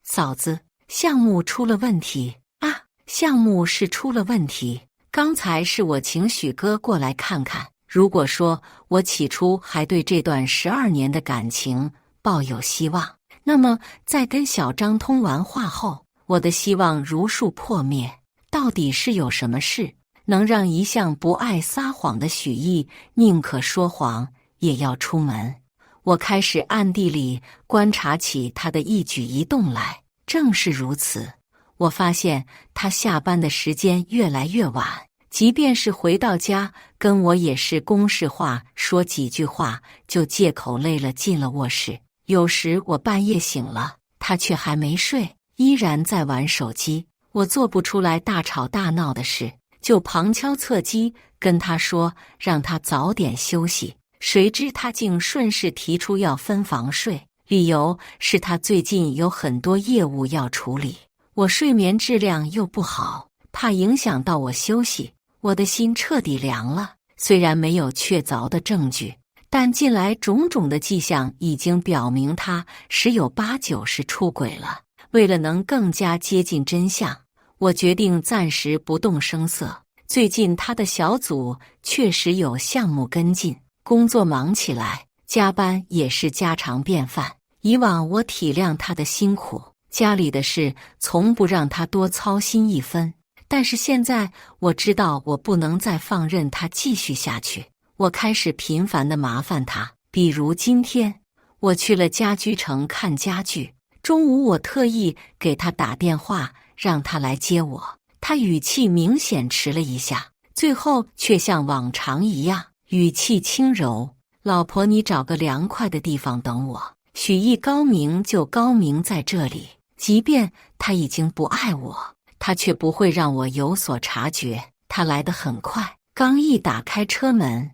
嫂子，项目出了问题啊！项目是出了问题。刚才是我请许哥过来看看。如果说我起初还对这段12年的感情抱有希望，那么在跟小张通完话后，我的希望如数破灭。到底是有什么事，能让一向不爱撒谎的许毅宁可说谎也要出门？我开始暗地里观察起他的一举一动来。正是如此，我发现他下班的时间越来越晚，即便是回到家跟我也是公事化说几句话，就借口累了进了卧室。有时我半夜醒了，他却还没睡，依然在玩手机。我做不出来大吵大闹的事，就旁敲侧击跟他说让他早点休息。谁知他竟顺势提出要分房睡，理由是他最近有很多业务要处理。我睡眠质量又不好，怕影响到我休息，我的心彻底凉了。虽然没有确凿的证据，但近来种种的迹象已经表明他十有八九是出轨了。为了能更加接近真相，我决定暂时不动声色。最近他的小组确实有项目跟进，工作忙起来，加班也是家常便饭。以往我体谅他的辛苦，家里的事从不让他多操心一分。但是现在我知道我不能再放任他继续下去，我开始频繁地麻烦他。比如今天，我去了家居城看家具，中午我特意给他打电话，让他来接我。他语气明显迟了一下，最后却像往常一样，语气轻柔：老婆，你找个凉快的地方等我。许毅高明就高明在这里，即便他已经不爱我，他却不会让我有所察觉。他来得很快，刚一打开车门，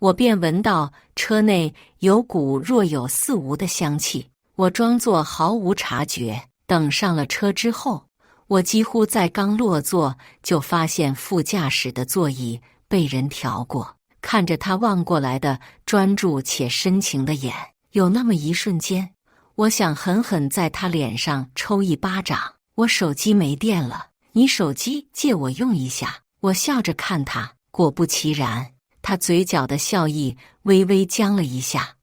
我便闻到车内有股若有似无的香气。我装作毫无察觉，等上了车之后，我几乎在刚落座就发现副驾驶的座椅被人调过。看着他望过来的专注且深情的眼，有那么一瞬间，我想狠狠在他脸上抽一巴掌。我手机没电了，你手机借我用一下。我笑着看他，果不其然，他嘴角的笑意微微僵了一下，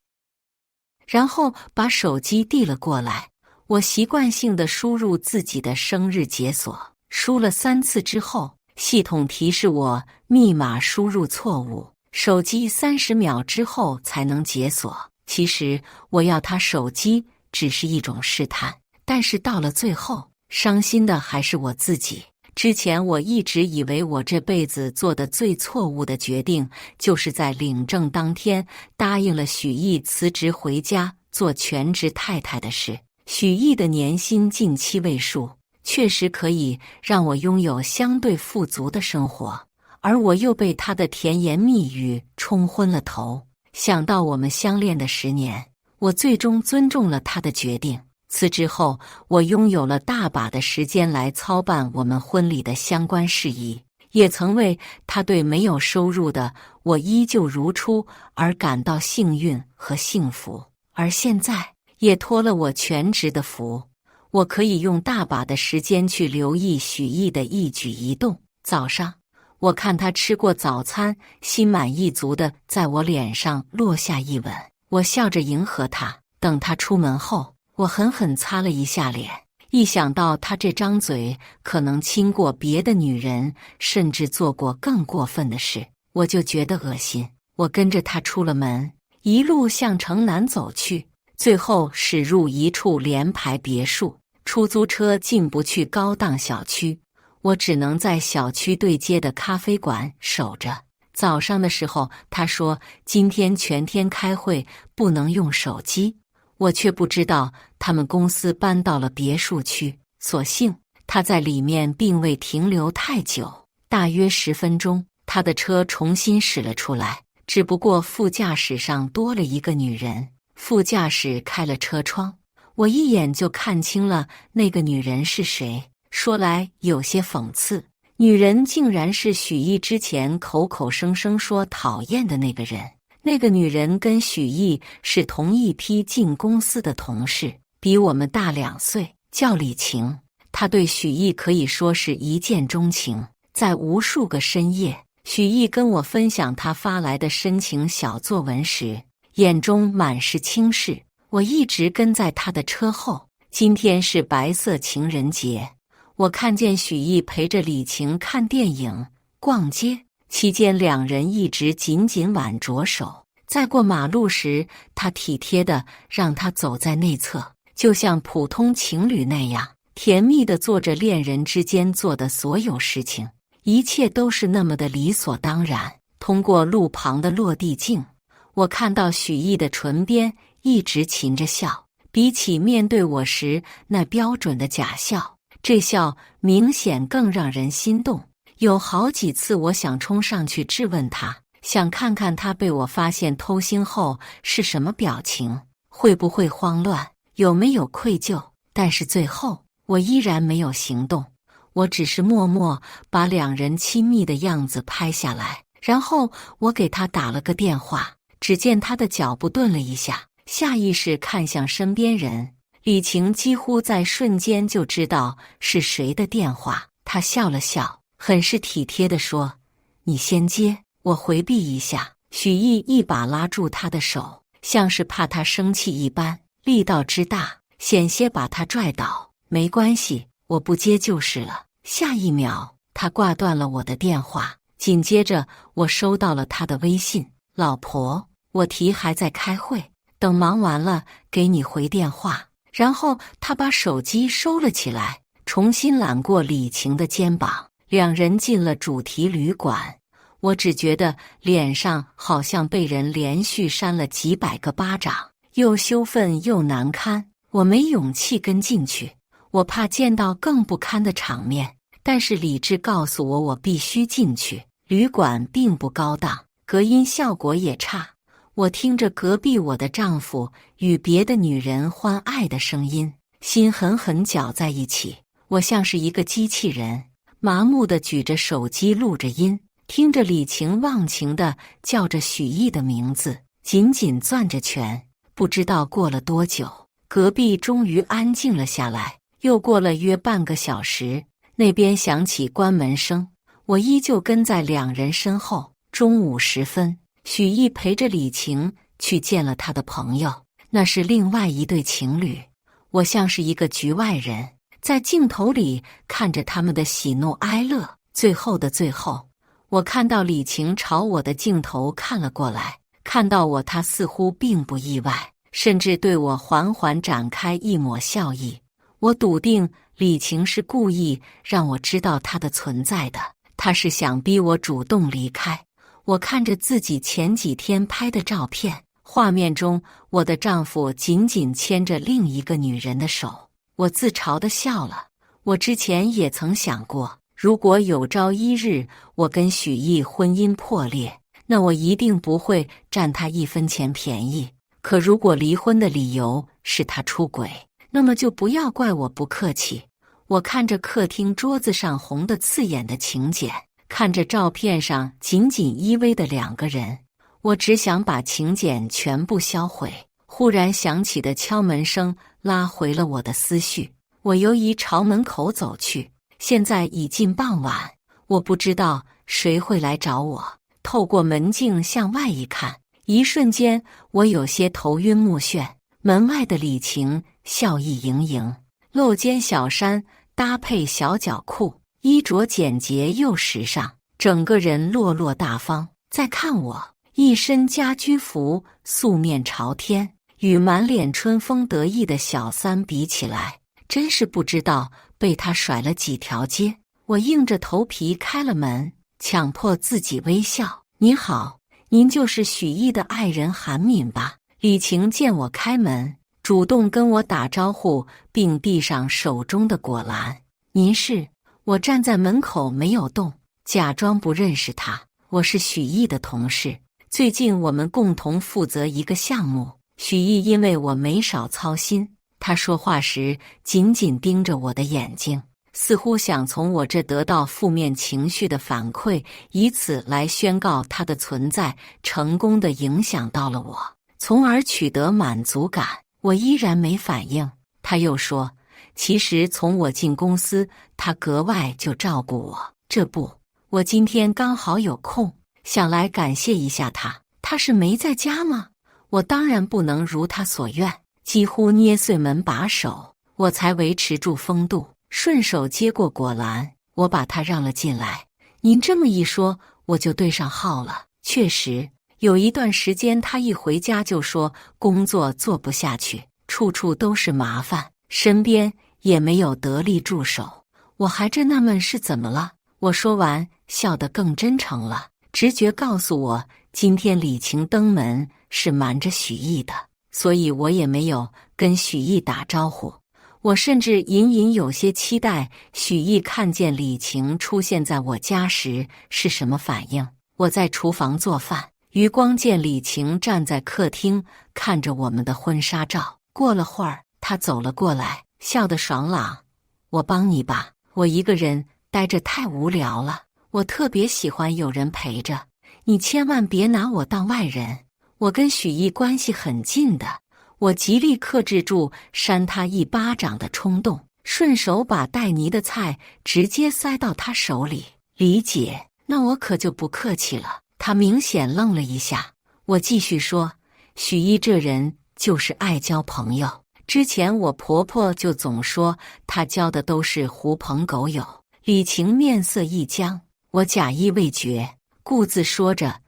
然后把手机递了过来。我习惯性地输入自己的生日解锁，输了3次之后，系统提示我密码输入错误，手机30秒之后才能解锁。其实我要他手机只是一种试探，但是到了最后，伤心的还是我自己。之前我一直以为我这辈子做的最错误的决定，就是在领证当天答应了许毅辞职回家做全职太太的事。许毅的年薪近7位数，确实可以让我拥有相对富足的生活，而我又被他的甜言蜜语冲昏了头。想到我们相恋的10年，我最终尊重了他的决定。辞职后，我拥有了大把的时间来操办我们婚礼的相关事宜，也曾为他对没有收入的我依旧如初而感到幸运和幸福。而现在也托了我全职的福，我可以用大把的时间去留意许毅的一举一动。早上，我看他吃过早餐，心满意足地在我脸上落下一吻，我笑着迎合他。等他出门后，我狠狠擦了一下脸，一想到他这张嘴可能亲过别的女人，甚至做过更过分的事，我就觉得恶心。我跟着他出了门，一路向城南走去，最后驶入一处联排别墅。出租车进不去高档小区，我只能在小区对街的咖啡馆守着。早上的时候，他说今天全天开会，不能用手机。我却不知道他们公司搬到了别墅区，所幸他在里面并未停留太久，大约10分钟，他的车重新驶了出来，只不过副驾驶上多了一个女人。副驾驶开了车窗，我一眼就看清了那个女人是谁。说来有些讽刺，女人竟然是许毅之前口口声声说讨厌的那个人。那个女人跟许毅是同一批进公司的同事，比我们大2岁，叫李晴。她对许毅可以说是一见钟情。在无数个深夜，许毅跟我分享他发来的深情小作文时，眼中满是轻视。我一直跟在他的车后。今天是白色情人节，我看见许毅陪着李晴看电影、逛街，期间两人一直紧紧挽着手。在过马路时，他体贴地让他走在内侧，就像普通情侣那样，甜蜜地做着恋人之间做的所有事情，一切都是那么的理所当然。通过路旁的落地镜，我看到许毅的唇边一直噙着笑，比起面对我时那标准的假笑，这笑明显更让人心动。有好几次我想冲上去质问他，想看看他被我发现偷腥后是什么表情，会不会慌乱，有没有愧疚，但是最后我依然没有行动。我只是默默把两人亲密的样子拍下来，然后我给他打了个电话。只见他的脚步顿了一下，下意识看向身边人。李晴几乎在瞬间就知道是谁的电话，她笑了笑，很是体贴地说：“你先接。”我回避一下，许毅一把拉住他的手，像是怕他生气一般，力道之大，险些把他拽倒。没关系，我不接就是了。下一秒，他挂断了我的电话，紧接着我收到了他的微信：“老婆，我提还在开会，等忙完了给你回电话。”然后他把手机收了起来，重新揽过李晴的肩膀，两人进了主题旅馆。我只觉得脸上好像被人连续扇了几百个巴掌，又羞愤又难堪。我没勇气跟进去，我怕见到更不堪的场面，但是理智告诉我，我必须进去。旅馆并不高档，隔音效果也差。我听着隔壁我的丈夫与别的女人欢爱的声音，心狠狠搅在一起。我像是一个机器人，麻木地举着手机录着音，听着李晴忘情地叫着许毅的名字，紧紧攥着拳。不知道过了多久，隔壁终于安静了下来。又过了约半个小时，那边响起关门声，我依旧跟在两人身后。中午时分，许毅陪着李晴去见了他的朋友，那是另外一对情侣。我像是一个局外人，在镜头里看着他们的喜怒哀乐。最后的最后，我看到李晴朝我的镜头看了过来，看到我，她似乎并不意外，甚至对我缓缓展开一抹笑意。我笃定李晴是故意让我知道她的存在的，她是想逼我主动离开。我看着自己前几天拍的照片，画面中我的丈夫紧紧牵着另一个女人的手，我自嘲地笑了。我之前也曾想过，如果有朝一日我跟许毅婚姻破裂，那我一定不会占他1分钱便宜。可如果离婚的理由是他出轨，那么就不要怪我不客气。我看着客厅桌子上红得刺眼的请柬，看着照片上紧紧依偎的两个人，我只想把请柬全部销毁。忽然响起的敲门声拉回了我的思绪，我犹疑朝门口走去。现在已近傍晚，我不知道谁会来找我。透过门镜向外一看，一瞬间我有些头晕目眩。门外的李晴笑意盈盈，露肩小衫搭配小脚裤，衣着简洁又时尚，整个人落落大方。再看我，一身家居服，素面朝天，与满脸春风得意的小三比起来，真是不知道被他甩了几条街。我硬着头皮开了门，强迫自己微笑：“你好，您就是许毅的爱人韩敏吧？”李晴见我开门，主动跟我打招呼，并递上手中的果篮。“您是？”我站在门口没有动，假装不认识他。“我是许毅的同事，最近我们共同负责一个项目。”许毅因为我没少操心，他说话时紧紧盯着我的眼睛，似乎想从我这得到负面情绪的反馈，以此来宣告他的存在成功地影响到了我，从而取得满足感。我依然没反应。他又说，其实从我进公司，他格外就照顾我。这不，我今天刚好有空，想来感谢一下他。他是没在家吗？我当然不能如他所愿，几乎捏碎门把手，我才维持住风度，顺手接过果篮，我把他让了进来。您这么一说，我就对上号了。确实，有一段时间他一回家就说工作做不下去，处处都是麻烦，身边也没有得力助手。我还真纳闷是怎么了。我说完，笑得更真诚了。直觉告诉我，今天李晴登门是瞒着许毅的，所以我也没有跟许毅打招呼。我甚至隐隐有些期待许毅看见李晴出现在我家时是什么反应。我在厨房做饭，余光见李晴站在客厅看着我们的婚纱照。过了会儿，她走了过来，笑得爽朗。我帮你吧，我一个人待着太无聊了，我特别喜欢有人陪着。你千万别拿我当外人，我跟许毅关系很近的。我极力克制住扇他一巴掌的冲动，顺手把带泥的菜直接塞到他手里。李姐，那我可就不客气了。他明显愣了一下。我继续说，许毅这人就是爱交朋友。之前我婆婆就总说他交的都是狐朋狗友。李晴面色一僵，我假意未觉，顾自说着，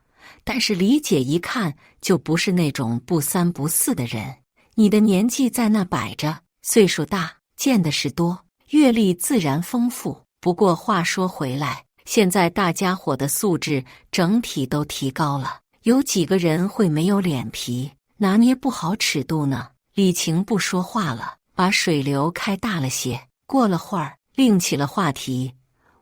但是李姐一看就不是那种不三不四的人。你的年纪在那摆着，岁数大，见的事多，阅历自然丰富。不过话说回来，现在大家伙的素质整体都提高了，有几个人会没有脸皮，拿捏不好尺度呢？李晴不说话了，把水流开大了些。过了会儿，另起了话题。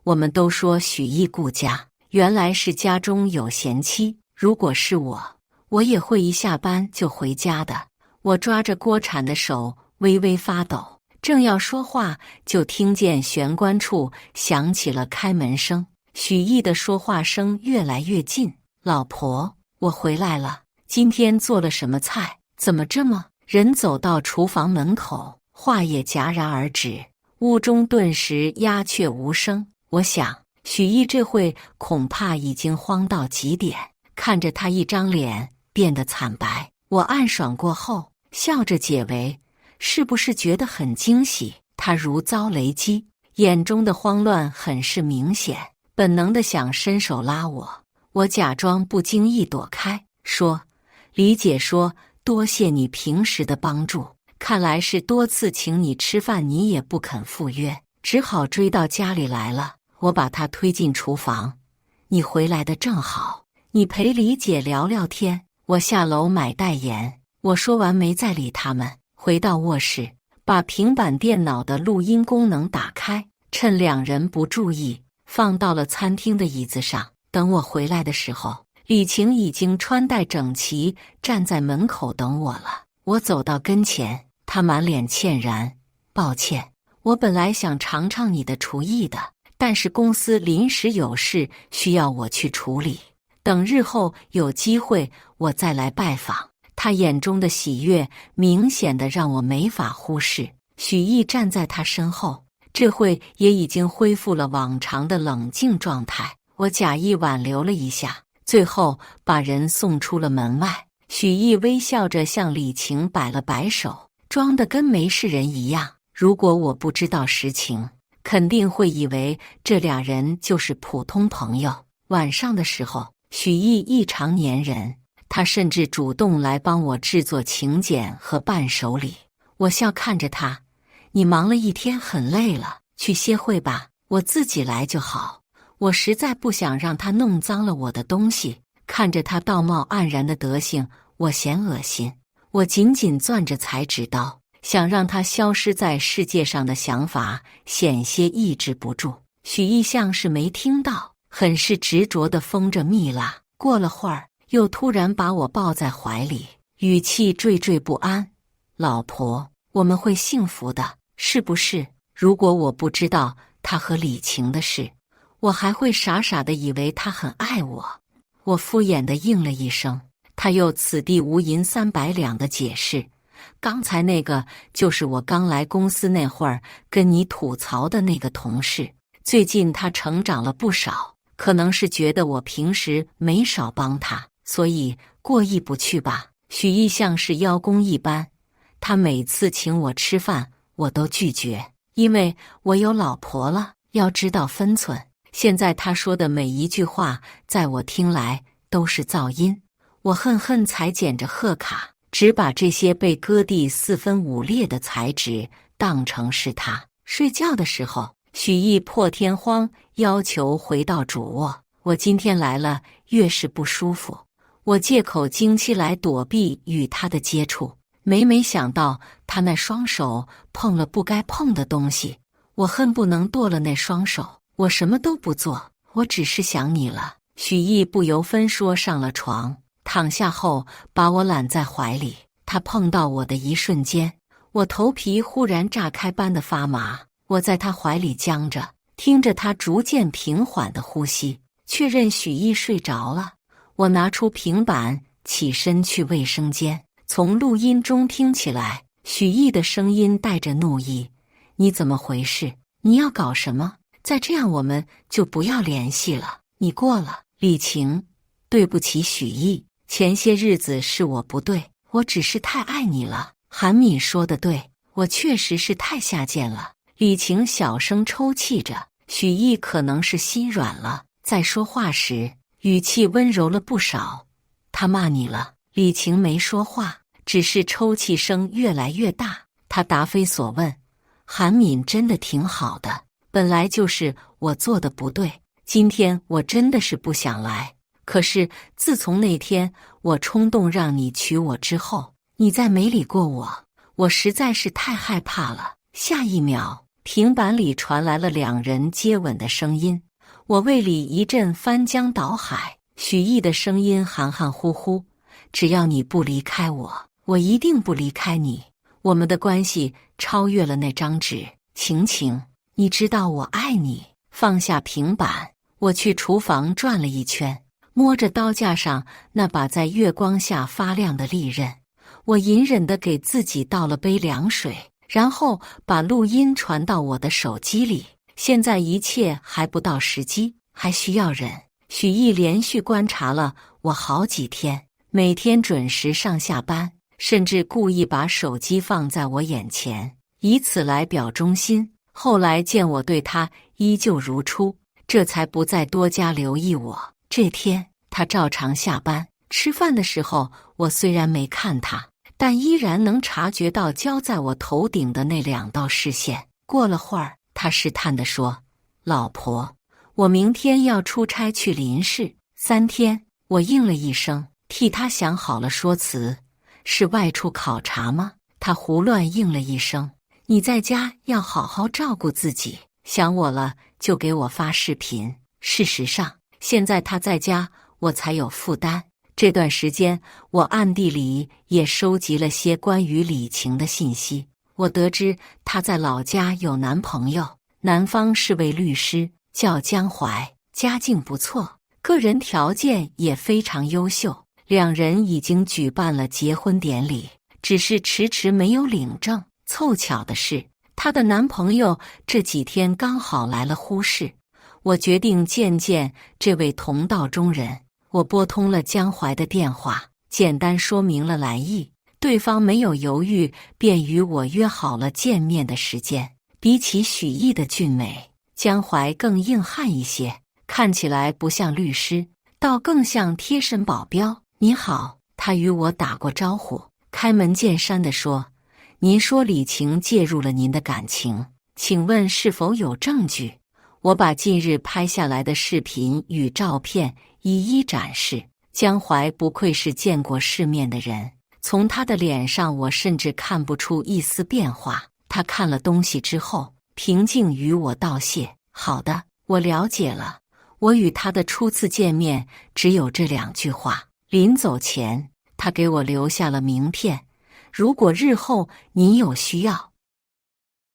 我们都说许毅顾家，原来是家中有贤妻。如果是我也会一下班就回家的。我抓着锅铲的手微微发抖，正要说话，就听见玄关处响起了开门声。许毅的说话声越来越近。老婆，我回来了，今天做了什么菜？怎么这么……人走到厨房门口，话也戛然而止，屋中顿时鸦雀无声。我想，许毅这会恐怕已经慌到极点。看着他一张脸变得惨白，我暗爽过后，笑着解围，是不是觉得很惊喜？他如遭雷击，眼中的慌乱很是明显，本能的想伸手拉我。我假装不经意躲开，说：李姐说多谢你平时的帮助，看来是多次请你吃饭你也不肯赴约，只好追到家里来了。我把他推进厨房，你回来的正好，你陪李姐聊聊天，我下楼买袋盐。我说完没再理他们，回到卧室，把平板电脑的录音功能打开，趁两人不注意，放到了餐厅的椅子上。等我回来的时候，李晴已经穿戴整齐，站在门口等我了。我走到跟前，她满脸歉然，抱歉，我本来想尝尝你的厨艺的，但是公司临时有事需要我去处理，等日后有机会我再来拜访。他眼中的喜悦明显的让我没法忽视。许毅站在他身后，这会也已经恢复了往常的冷静状态。我假意挽留了一下，最后把人送出了门外。许毅微笑着向李晴摆了摆手，装得跟没事人一样。如果我不知道实情，肯定会以为这俩人就是普通朋友。晚上的时候，许毅异常粘人，他甚至主动来帮我制作请柬和伴手礼。我笑看着他，你忙了一天很累了，去歇会吧，我自己来就好。我实在不想让他弄脏了我的东西，看着他道貌岸然的德行，我嫌恶心。我紧紧攥着裁纸刀，想让他消失在世界上的想法险些抑制不住。许毅像是没听到，很是执着地封着蜜蜡。过了会儿，又突然把我抱在怀里，语气惴惴不安。老婆，我们会幸福的，是不是？如果我不知道他和李晴的事，我还会傻傻的以为他很爱我。我敷衍的应了一声，他又此地无银300两的解释，刚才那个就是我刚来公司那会儿跟你吐槽的那个同事，最近他成长了不少，可能是觉得我平时没少帮他，所以过意不去吧。许毅像是邀功一般，他每次请我吃饭我都拒绝，因为我有老婆了，要知道分寸。现在他说的每一句话在我听来都是噪音，我恨恨裁剪着贺卡，只把这些被割地4分5裂的材质当成是他。睡觉的时候，许毅破天荒要求回到主卧，我今天来了，越是不舒服，我借口经期来躲避与他的接触。没想到他那双手碰了不该碰的东西，我恨不能剁了那双手。我什么都不做，我只是想你了。许毅不由分说上了床，躺下后把我揽在怀里。他碰到我的一瞬间，我头皮忽然炸开般的发麻。我在他怀里僵着，听着他逐渐平缓的呼吸，确认许毅睡着了。我拿出平板，起身去卫生间。从录音中听起来，许毅的声音带着怒意：“你怎么回事？你要搞什么？再这样我们就不要联系了。你过了。”李晴，对不起许毅，前些日子是我不对，我只是太爱你了。韩敏说的对，我确实是太下贱了。李晴小声抽泣着，许毅可能是心软了，在说话时语气温柔了不少。他骂你了？李晴没说话，只是抽泣声越来越大。他答非所问，韩敏真的挺好的，本来就是我做的不对，今天我真的是不想来。可是自从那天我冲动让你娶我之后，你再没理过我，我实在是太害怕了。下一秒，平板里传来了2人接吻的声音，我胃里一阵翻江倒海。许毅的声音含含糊糊：“只要你不离开我，我一定不离开你。我们的关系超越了那张纸。晴晴，你知道我爱你。”放下平板，我去厨房转了一圈，摸着刀架上那把在月光下发亮的利刃，我隐忍地给自己倒了杯凉水，然后把录音传到我的手机里。现在一切还不到时机，还需要忍。许毅连续观察了我好几天，每天准时上下班，甚至故意把手机放在我眼前，以此来表忠心。后来见我对他依旧如初，这才不再多加留意我。这天他照常下班，吃饭的时候我虽然没看他，但依然能察觉到交在我头顶的那2道视线。过了会儿，他试探地说：“老婆，我明天要出差去林市3天。”我应了一声，替他想好了说辞：“是外出考察吗？”他胡乱应了一声：“你在家要好好照顾自己，想我了就给我发视频。”事实上，现在他在家，我才有负担。这段时间，我暗地里也收集了些关于李晴的信息。我得知她在老家有男朋友，男方是位律师，叫江淮，家境不错，个人条件也非常优秀。2人已经举办了结婚典礼，只是迟迟没有领证。凑巧的是，她的男朋友这几天刚好来了呼市，我决定见见这位同道中人。我拨通了江淮的电话，简单说明了来意，对方没有犹豫，便与我约好了见面的时间。比起许毅的俊美，江淮更硬汉一些，看起来不像律师，倒更像贴身保镖。你好，他与我打过招呼，开门见山地说：“您说李晴介入了您的感情，请问是否有证据？”我把近日拍下来的视频与照片一一展示。江淮不愧是见过世面的人，从他的脸上我甚至看不出一丝变化。他看了东西之后，平静与我道谢：“好的，我了解了。”我与他的初次见面只有这2句话。临走前，他给我留下了名片，如果日后您有需要，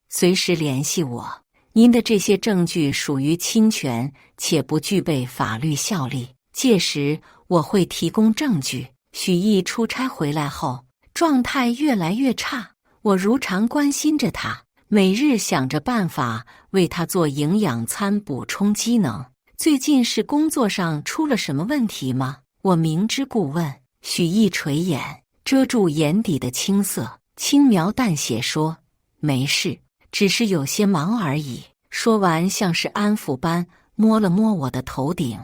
随时联系我。您的这些证据属于侵权，且不具备法律效力。届时我会提供证据。许毅出差回来后，状态越来越差，我如常关心着他，每日想着办法为他做营养餐补充机能。最近是工作上出了什么问题吗？我明知故问。许毅垂眼，遮住眼底的青涩，轻描淡写说：“没事，只是有些忙而已。”说完，像是安抚般摸了摸我的头顶。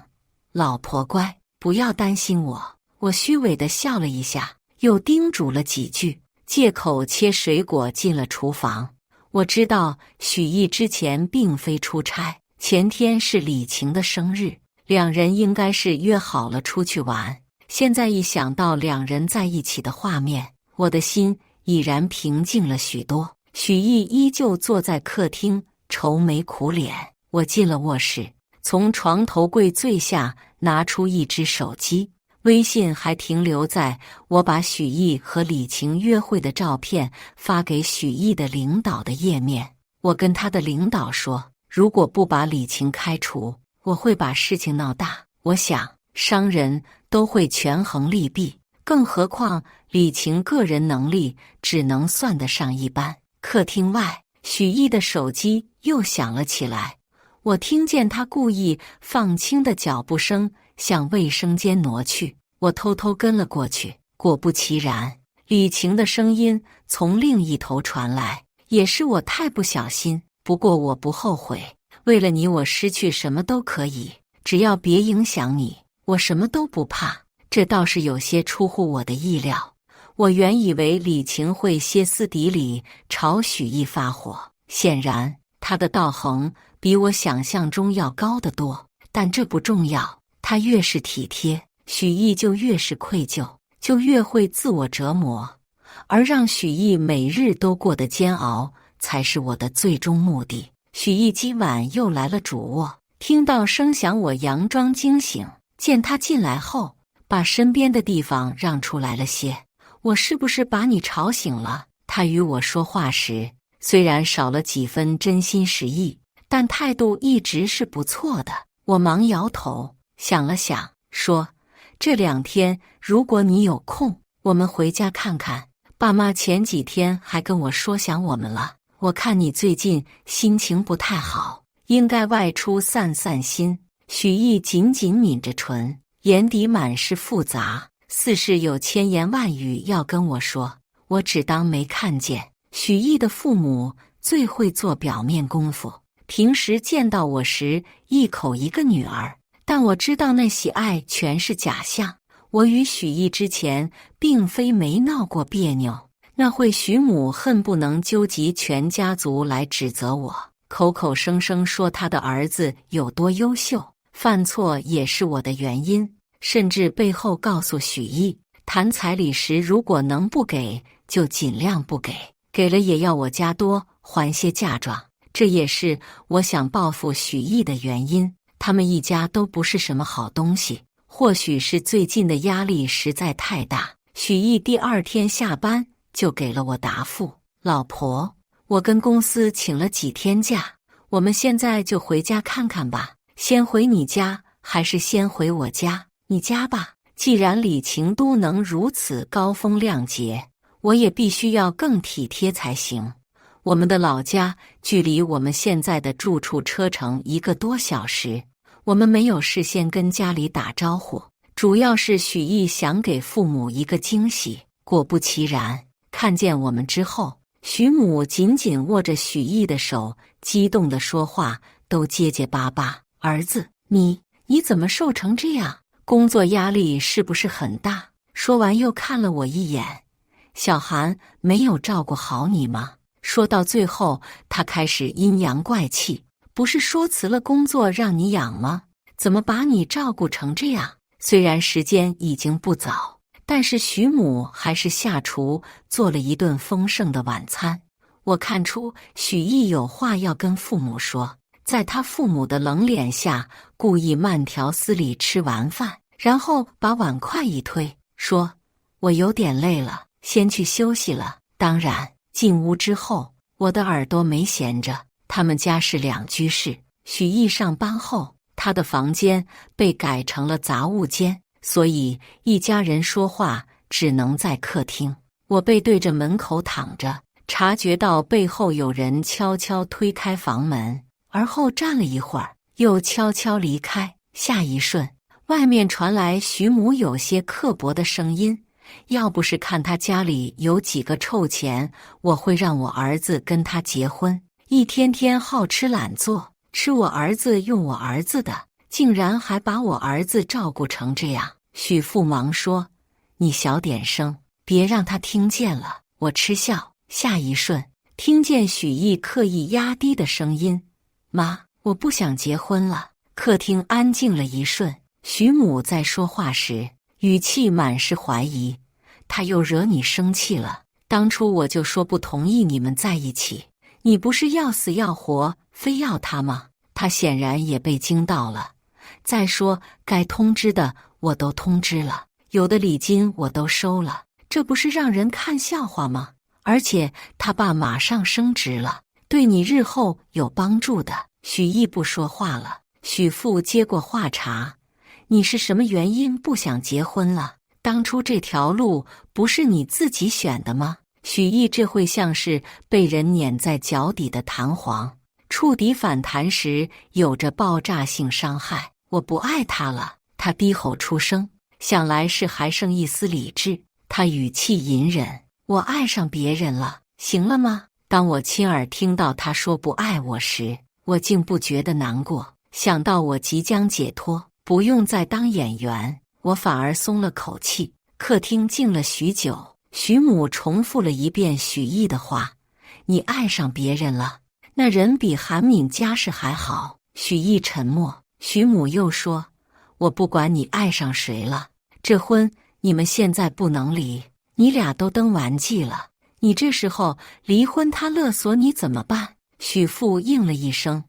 老婆乖，不要担心我。我虚伪地笑了一下，又叮嘱了几句，借口切水果进了厨房。我知道许毅之前并非出差，前天是李晴的生日，两人应该是约好了出去玩。现在一想到两人在一起的画面，我的心已然平静了许多。许毅依旧坐在客厅，愁眉苦脸。我进了卧室，从床头柜最下拿出一只手机，微信还停留在我把许毅和李晴约会的照片发给许毅的领导的页面。我跟他的领导说，如果不把李晴开除，我会把事情闹大。我想商人都会权衡利弊，更何况李晴个人能力只能算得上一般。客厅外，许毅的手机又响了起来，我听见他故意放轻的脚步声向卫生间挪去，我偷偷跟了过去。果不其然，李晴的声音从另一头传来，也是我太不小心，不过我不后悔，为了你我失去什么都可以，只要别影响你，我什么都不怕。这倒是有些出乎我的意料，我原以为李晴会歇斯底里朝许毅发火，显然他的道行比我想象中要高得多。但这不重要，他越是体贴，许毅就越是愧疚，就越会自我折磨，而让许毅每日都过得煎熬，才是我的最终目的。许毅今晚又来了主卧，听到声响我佯装惊醒，见他进来后，把身边的地方让出来了些。我是不是把你吵醒了？他与我说话时，虽然少了几分真心实意，但态度一直是不错的。我忙摇头，想了想，说：这2天如果你有空，我们回家看看。爸妈前几天还跟我说想我们了，我看你最近心情不太好，应该外出散散心。许毅紧紧抿着唇，眼底满是复杂，似是有千言万语要跟我说，我只当没看见。许毅的父母最会做表面功夫，平时见到我时一口一个女儿，但我知道那喜爱全是假象。我与许毅之前并非没闹过别扭，那会许母恨不能纠集全家族来指责我，口口声声说他的儿子有多优秀，犯错也是我的原因，甚至背后告诉许毅，谈彩礼时如果能不给就尽量不给，给了也要我家多还些嫁妆。这也是我想报复许毅的原因。他们一家都不是什么好东西，或许是最近的压力实在太大。许毅第2天下班就给了我答复：老婆，我跟公司请了几天假，我们现在就回家看看吧。先回你家还是先回我家？你家吧。既然李晴都能如此高风亮节，我也必须要更体贴才行。我们的老家距离我们现在的住处车程1个多小时，我们没有事先跟家里打招呼，主要是许毅想给父母一个惊喜。果不其然，看见我们之后，许母紧紧握着许毅的手，激动地说话都结结巴巴：儿子，你怎么瘦成这样？工作压力是不是很大？说完又看了我一眼：小韩没有照顾好你吗？说到最后，他开始阴阳怪气，不是说辞了工作让你养吗？怎么把你照顾成这样？虽然时间已经不早，但是许母还是下厨做了一顿丰盛的晚餐。我看出许毅有话要跟父母说，在他父母的冷脸下，故意慢条斯理吃完饭，然后把碗筷一推，说：我有点累了，先去休息了。当然进屋之后，我的耳朵没闲着，他们家是2居室。许毅上班后，他的房间被改成了杂物间，所以一家人说话只能在客厅。我背对着门口躺着，察觉到背后有人悄悄推开房门，而后站了一会儿，又悄悄离开。下一瞬，外面传来徐母有些刻薄的声音：“要不是看他家里有几个臭钱，我会让我儿子跟他结婚。一天天好吃懒做，吃我儿子用我儿子的，竟然还把我儿子照顾成这样。”许父忙说：“你小点声，别让他听见了。”我嗤笑。下一瞬，听见许毅刻意压低的声音：“妈，我不想结婚了。”客厅安静了一瞬，许母在说话时语气满是怀疑：“他又惹你生气了？当初我就说不同意你们在一起，你不是要死要活非要他吗？”他显然也被惊到了。再说，该通知的我都通知了，有的礼金我都收了，这不是让人看笑话吗？而且他爸马上升职了，对你日后有帮助的。许毅不说话了。许父接过话茬：“你是什么原因不想结婚了？当初这条路不是你自己选的吗？”许毅这会像是被人碾在脚底的弹簧，触底反弹时有着爆炸性伤害。我不爱他了。他低吼出声，想来是还剩一丝理智。他语气隐忍：“我爱上别人了，行了吗？”当我亲耳听到他说不爱我时，我竟不觉得难过。想到我即将解脱，不用再当演员，我反而松了口气。客厅静了许久，许母重复了一遍许毅的话：“你爱上别人了？那人比韩敏家世还好。”许毅沉默。许母又说：“我不管你爱上谁了，这婚你们现在不能离，你俩都登完记了。你这时候离婚，他勒索你怎么办？”许父应了一声：“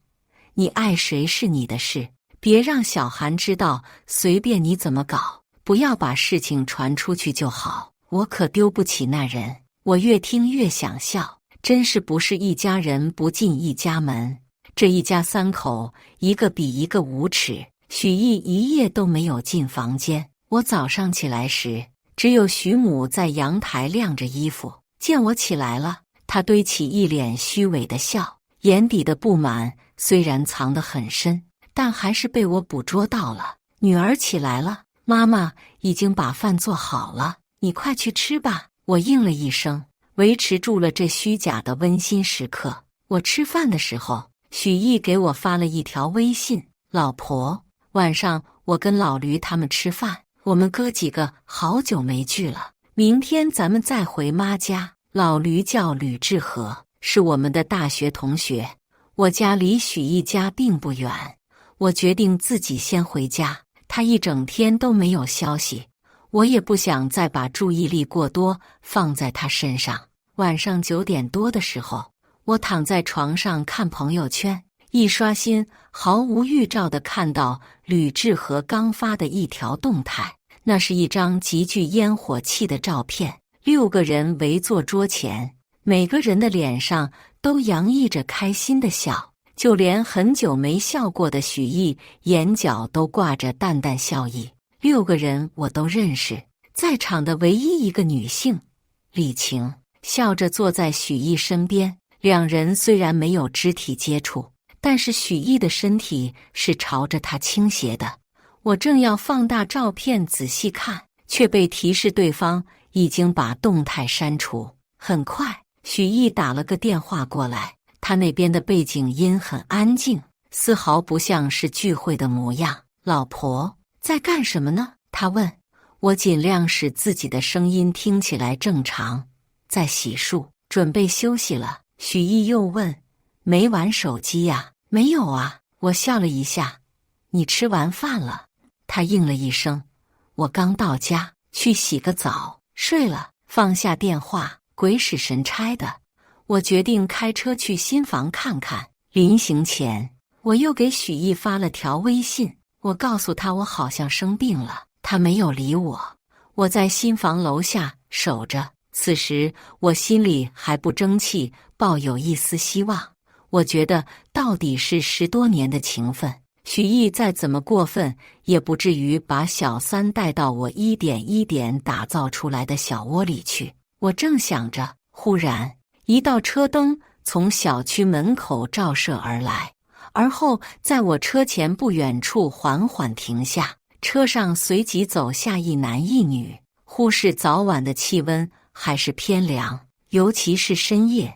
你爱谁是你的事，别让小韩知道，随便你怎么搞，不要把事情传出去就好。我可丢不起那人。”我越听越想笑，真是不是一家人不进一家门。这一家3口，一个比一个无耻。许毅一夜都没有进房间。我早上起来时，只有许母在阳台晾着衣服。见我起来了，她堆起一脸虚伪的笑，眼底的不满虽然藏得很深，但还是被我捕捉到了。“女儿起来了，妈妈已经把饭做好了，你快去吃吧。”我应了一声，维持住了这虚假的温馨时刻。我吃饭的时候，许毅给我发了一条微信：“老婆，晚上我跟老驴他们吃饭，我们哥几个好久没聚了，明天咱们再回妈家。”老驴叫吕志和，是我们的大学同学。我家离许毅家并不远，我决定自己先回家。他一整天都没有消息，我也不想再把注意力过多放在他身上。晚上9点多的时候，我躺在床上看朋友圈，一刷新，毫无预兆地看到吕志和刚发的一条动态。那是一张极具烟火气的照片，6个人围坐桌前，每个人的脸上都洋溢着开心的笑，就连很久没笑过的许毅眼角都挂着淡淡笑意。6个人我都认识，在场的唯一一个女性李晴笑着坐在许毅身边，两人虽然没有肢体接触，但是许毅的身体是朝着她倾斜的。我正要放大照片仔细看，却被提示对方已经把动态删除。很快，许毅打了个电话过来，他那边的背景音很安静，丝毫不像是聚会的模样。“老婆，在干什么呢？”他问。我尽量使自己的声音听起来正常。“在洗漱，准备休息了。”许毅又问。“没玩手机呀？”“没有啊。”我笑了一下。“你吃完饭了？”他应了一声。“我刚到家，去洗个澡，睡了。”放下电话，鬼使神差的，我决定开车去新房看看。临行前，我又给许毅发了条微信，我告诉他我好像生病了，他没有理我。我在新房楼下守着，此时我心里还不争气，抱有一丝希望。我觉得到底是10多年的情分，许毅再怎么过分，也不至于把小三带到我一点一点打造出来的小窝里去。我正想着，忽然一道车灯从小区门口照射而来，而后在我车前不远处缓缓停下，车上随即走下一男一女。忽视早晚的气温还是偏凉，尤其是深夜。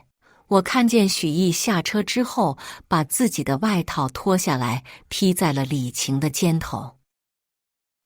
我看见许毅下车之后，把自己的外套脱下来披在了李晴的肩头。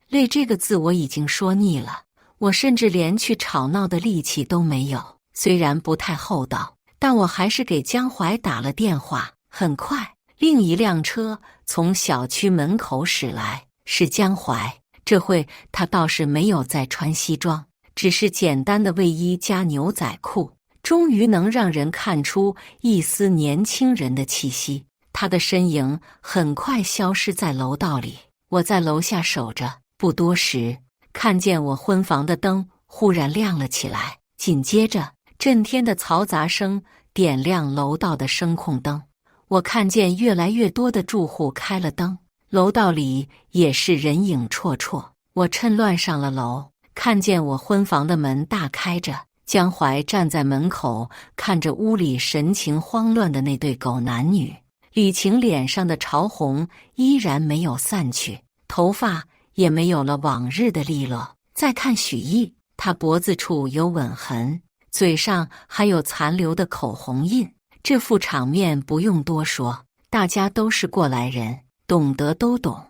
累这个字我已经说腻了，我甚至连去吵闹的力气都没有。虽然不太厚道，但我还是给江淮打了电话。很快，另一辆车从小区门口驶来，是江淮。这回他倒是没有再穿西装，只是简单的卫衣加牛仔裤，终于能让人看出一丝年轻人的气息。他的身影很快消失在楼道里。我在楼下守着，不多时，看见我婚房的灯忽然亮了起来，紧接着震天的嘈杂声点亮楼道的声控灯。我看见越来越多的住户开了灯，楼道里也是人影绰绰。我趁乱上了楼，看见我婚房的门大开着，江淮站在门口，看着屋里神情慌乱的那对狗男女。李晴脸上的潮红依然没有散去，头发也没有了往日的利落。再看许毅，他脖子处有吻痕，嘴上还有残留的口红印。这副场面不用多说，大家都是过来人，懂得都懂。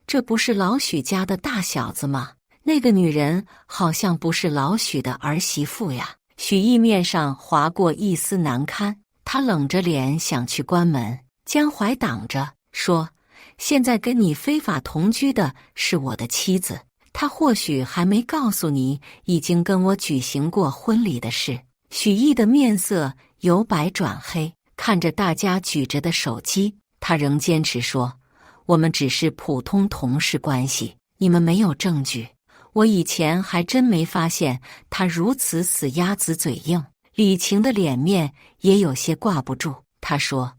这不是老许家的大小子吗？那个女人好像不是老许的儿媳妇呀。许毅面上划过一丝难堪，他冷着脸想去关门，江淮挡着说：现在跟你非法同居的是我的妻子，她或许还没告诉你已经跟我举行过婚礼的事。许毅的面色由白转黑，看着大家举着的手机，他仍坚持说：我们只是普通同事关系，你们没有证据。我以前还真没发现他如此死鸭子嘴硬。李晴的脸面也有些挂不住，他说：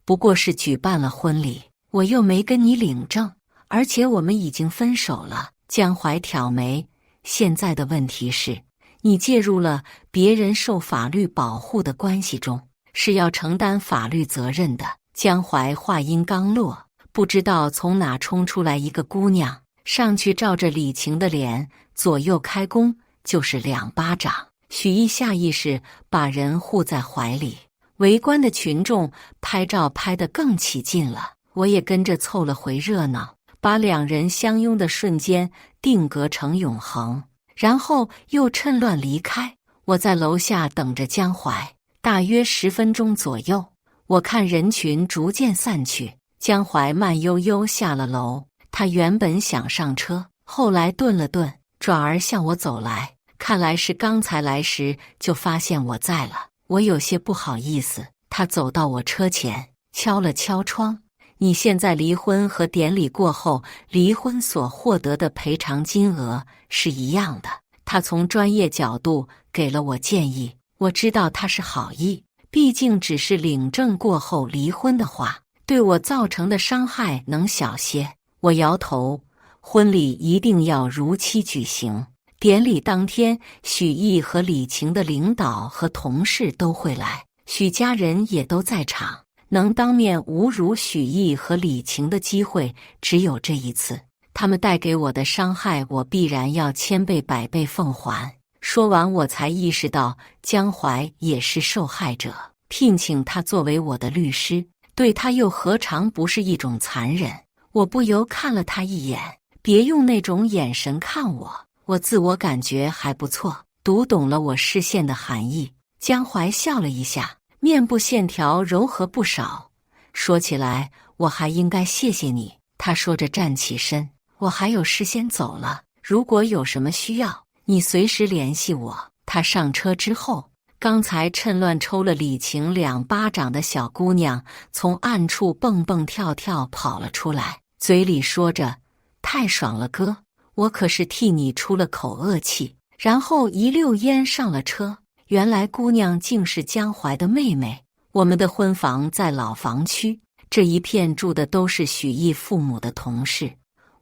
不过是举办了婚礼，我又没跟你领证，而且我们已经分手了。江淮挑眉，现在的问题是，你介入了别人受法律保护的关系中，是要承担法律责任的。江淮话音刚落，不知道从哪冲出来一个姑娘，上去照着李晴的脸左右开弓，就是2巴掌。许毅下意识把人护在怀里，围观的群众拍照拍得更起劲了，我也跟着凑了回热闹，把2人相拥的瞬间定格成永恒，然后又趁乱离开。我在楼下等着江淮，大约10分钟左右，我看人群逐渐散去，江淮慢悠悠下了楼。他原本想上车，后来顿了顿，转而向我走来，看来是刚才来时就发现我在了。我有些不好意思，他走到我车前，敲了敲窗：你现在离婚和典礼过后离婚所获得的赔偿金额是一样的。他从专业角度给了我建议，我知道他是好意，毕竟只是领证过后离婚的话，对我造成的伤害能小些。我摇头，婚礼一定要如期举行。典礼当天，许毅和李晴的领导和同事都会来，许家人也都在场。能当面侮辱许毅和李晴的机会只有这一次，他们带给我的伤害，我必然要1000倍100倍奉还。说完，我才意识到江淮也是受害者，聘请他作为我的律师，对他又何尝不是一种残忍？我不由看了他一眼，别用那种眼神看我。我自我感觉还不错，读懂了我视线的含义。江淮笑了一下，面部线条柔和不少。说起来，我还应该谢谢你。他说着站起身，我还有事先走了，如果有什么需要，你随时联系我。他上车之后，刚才趁乱抽了李晴2巴掌的小姑娘从暗处蹦蹦跳跳跑了出来，嘴里说着：太爽了哥，我可是替你出了口恶气。然后一溜烟上了车。原来姑娘竟是江淮的妹妹，我们的婚房在老房区，这一片住的都是许毅父母的同事。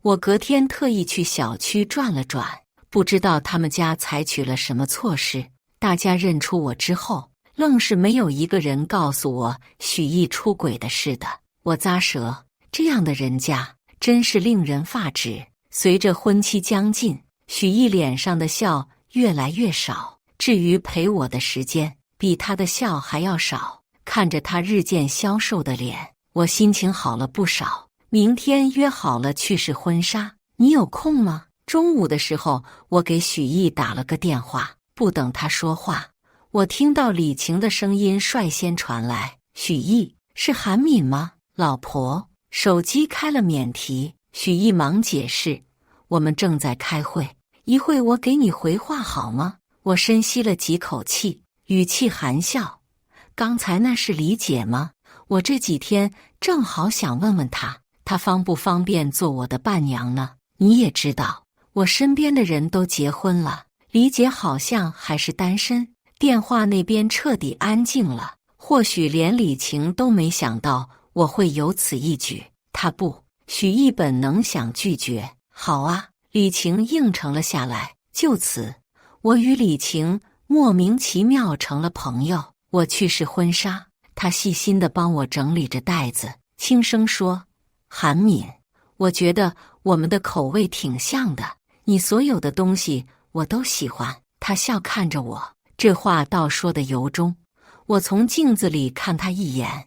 我隔天特意去小区转了转，不知道他们家采取了什么措施。大家认出我之后，愣是没有一个人告诉我许毅出轨的事的。我咂舌，这样的人家真是令人发指。随着婚期将近，许毅脸上的笑越来越少，至于陪我的时间，比他的笑还要少。看着他日渐消瘦的脸，我心情好了不少。明天约好了去试婚纱，你有空吗？中午的时候，我给许毅打了个电话，不等他说话，我听到李晴的声音率先传来：“许毅，是韩敏吗？老婆。”手机开了免提，许毅忙解释：“我们正在开会，一会我给你回话好吗？”我深吸了几口气，语气含笑：“刚才那是李姐吗？我这几天正好想问问她方不方便做我的伴娘呢？你也知道，我身边的人都结婚了，李姐好像还是单身。”电话那边彻底安静了，或许连李晴都没想到我会有此一举。他不，许毅本能想拒绝。好啊，李晴应承了下来。就此，我与李晴莫名其妙成了朋友。我去试婚纱，他细心地帮我整理着袋子，轻声说：“韩敏，我觉得我们的口味挺像的，你所有的东西我都喜欢。”他笑看着我，这话倒说得由衷。我从镜子里看他一眼，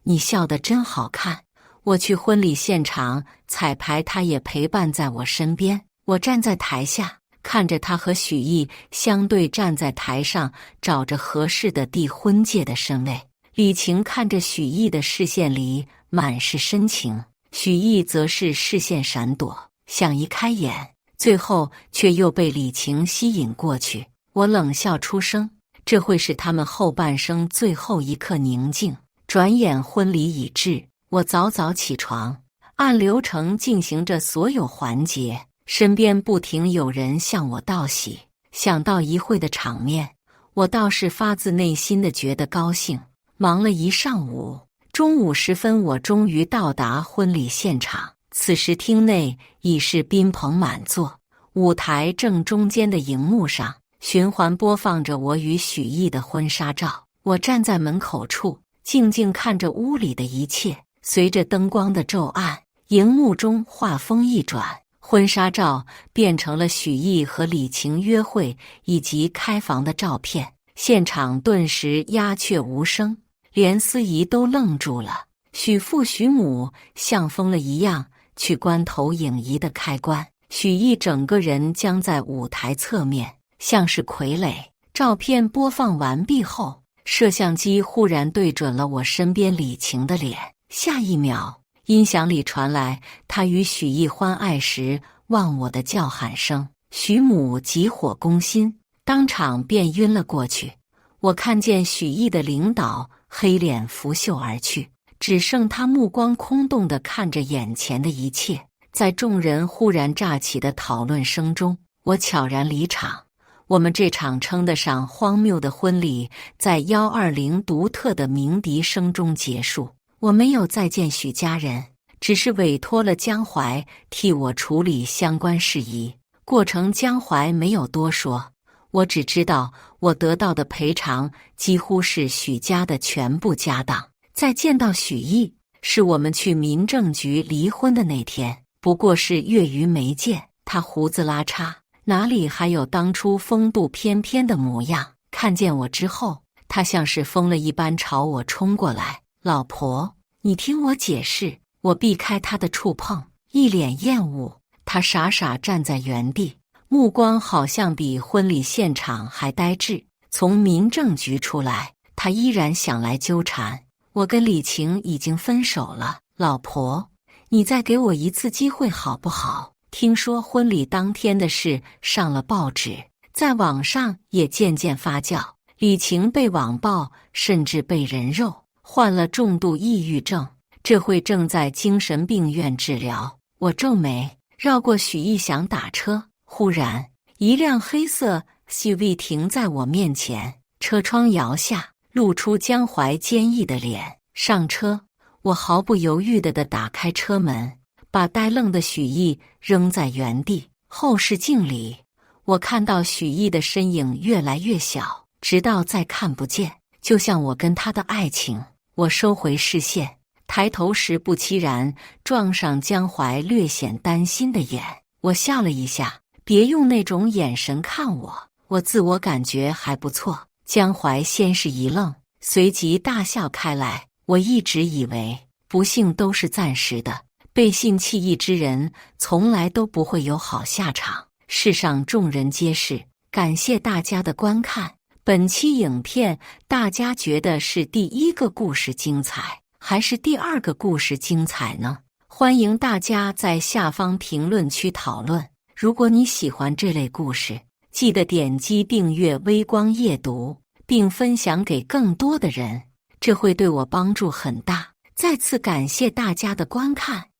你笑得真好看。我去婚礼现场彩排，他也陪伴在我身边。我站在台下，看着他和许毅相对站在台上，找着合适的递婚戒的身位。李晴看着许毅的视线里满是深情，许毅则是视线闪躲，想移开眼，最后却又被李晴吸引过去。我冷笑出声，这会是他们后半生最后一刻宁静。转眼婚礼已至，我早早起床，按流程进行着所有环节，身边不停有人向我道喜。想到一会的场面，我倒是发自内心的觉得高兴。忙了一上午，中午时分，我终于到达婚礼现场。此时厅内已是宾朋满座，舞台正中间的荧幕上循环播放着我与许毅的婚纱照。我站在门口处，静静看着屋里的一切。随着灯光的骤暗，荧幕中画风一转，婚纱照变成了许毅和李晴约会以及开房的照片。现场顿时鸦雀无声，连司仪都愣住了。许父许母像疯了一样去关投影仪的开关，许毅整个人僵在舞台侧面，像是傀儡。照片播放完毕后，摄像机忽然对准了我身边李晴的脸，下一秒，音响里传来他与许毅欢爱时忘我的叫喊声。许母急火攻心，当场便晕了过去。我看见许毅的领导黑脸拂袖而去，只剩他目光空洞地看着眼前的一切。在众人忽然乍起的讨论声中，我悄然离场。我们这场称得上荒谬的婚礼，在120独特的鸣笛声中结束。我没有再见许家人，只是委托了江淮替我处理相关事宜。过程江淮没有多说，我只知道我得到的赔偿几乎是许家的全部家当。再见到许毅，是我们去民政局离婚的那天，不过是月余没见。他胡子拉碴，哪里还有当初风度翩翩的模样？看见我之后，他像是疯了一般朝我冲过来。老婆，你听我解释。我避开他的触碰，一脸厌恶。他傻傻站在原地，目光好像比婚礼现场还呆滞。从民政局出来，他依然想来纠缠。我跟李晴已经分手了，老婆，你再给我一次机会好不好？听说婚礼当天的事上了报纸，在网上也渐渐发酵。李晴被网暴，甚至被人肉，患了重度抑郁症，这会正在精神病院治疗。我皱眉，绕过许毅想打车，忽然一辆黑色 SUV 停在我面前，车窗摇下，露出江淮坚毅的脸。上车，我毫不犹豫地打开车门，把呆愣的许毅扔在原地。后视镜里，我看到许毅的身影越来越小，直到再看不见，就像我跟他的爱情。我收回视线，抬头时不期然撞上江淮略显担心的眼。我笑了一下，别用那种眼神看我，我自我感觉还不错。江淮先是一愣，随即大笑开来。我一直以为不幸都是暂时的，背信弃义之人从来都不会有好下场。世上众人皆是。感谢大家的观看。本期影片大家觉得是第一个故事精彩，还是第二个故事精彩呢？欢迎大家在下方评论区讨论。如果你喜欢这类故事，记得点击订阅微光夜读，并分享给更多的人，这会对我帮助很大。再次感谢大家的观看。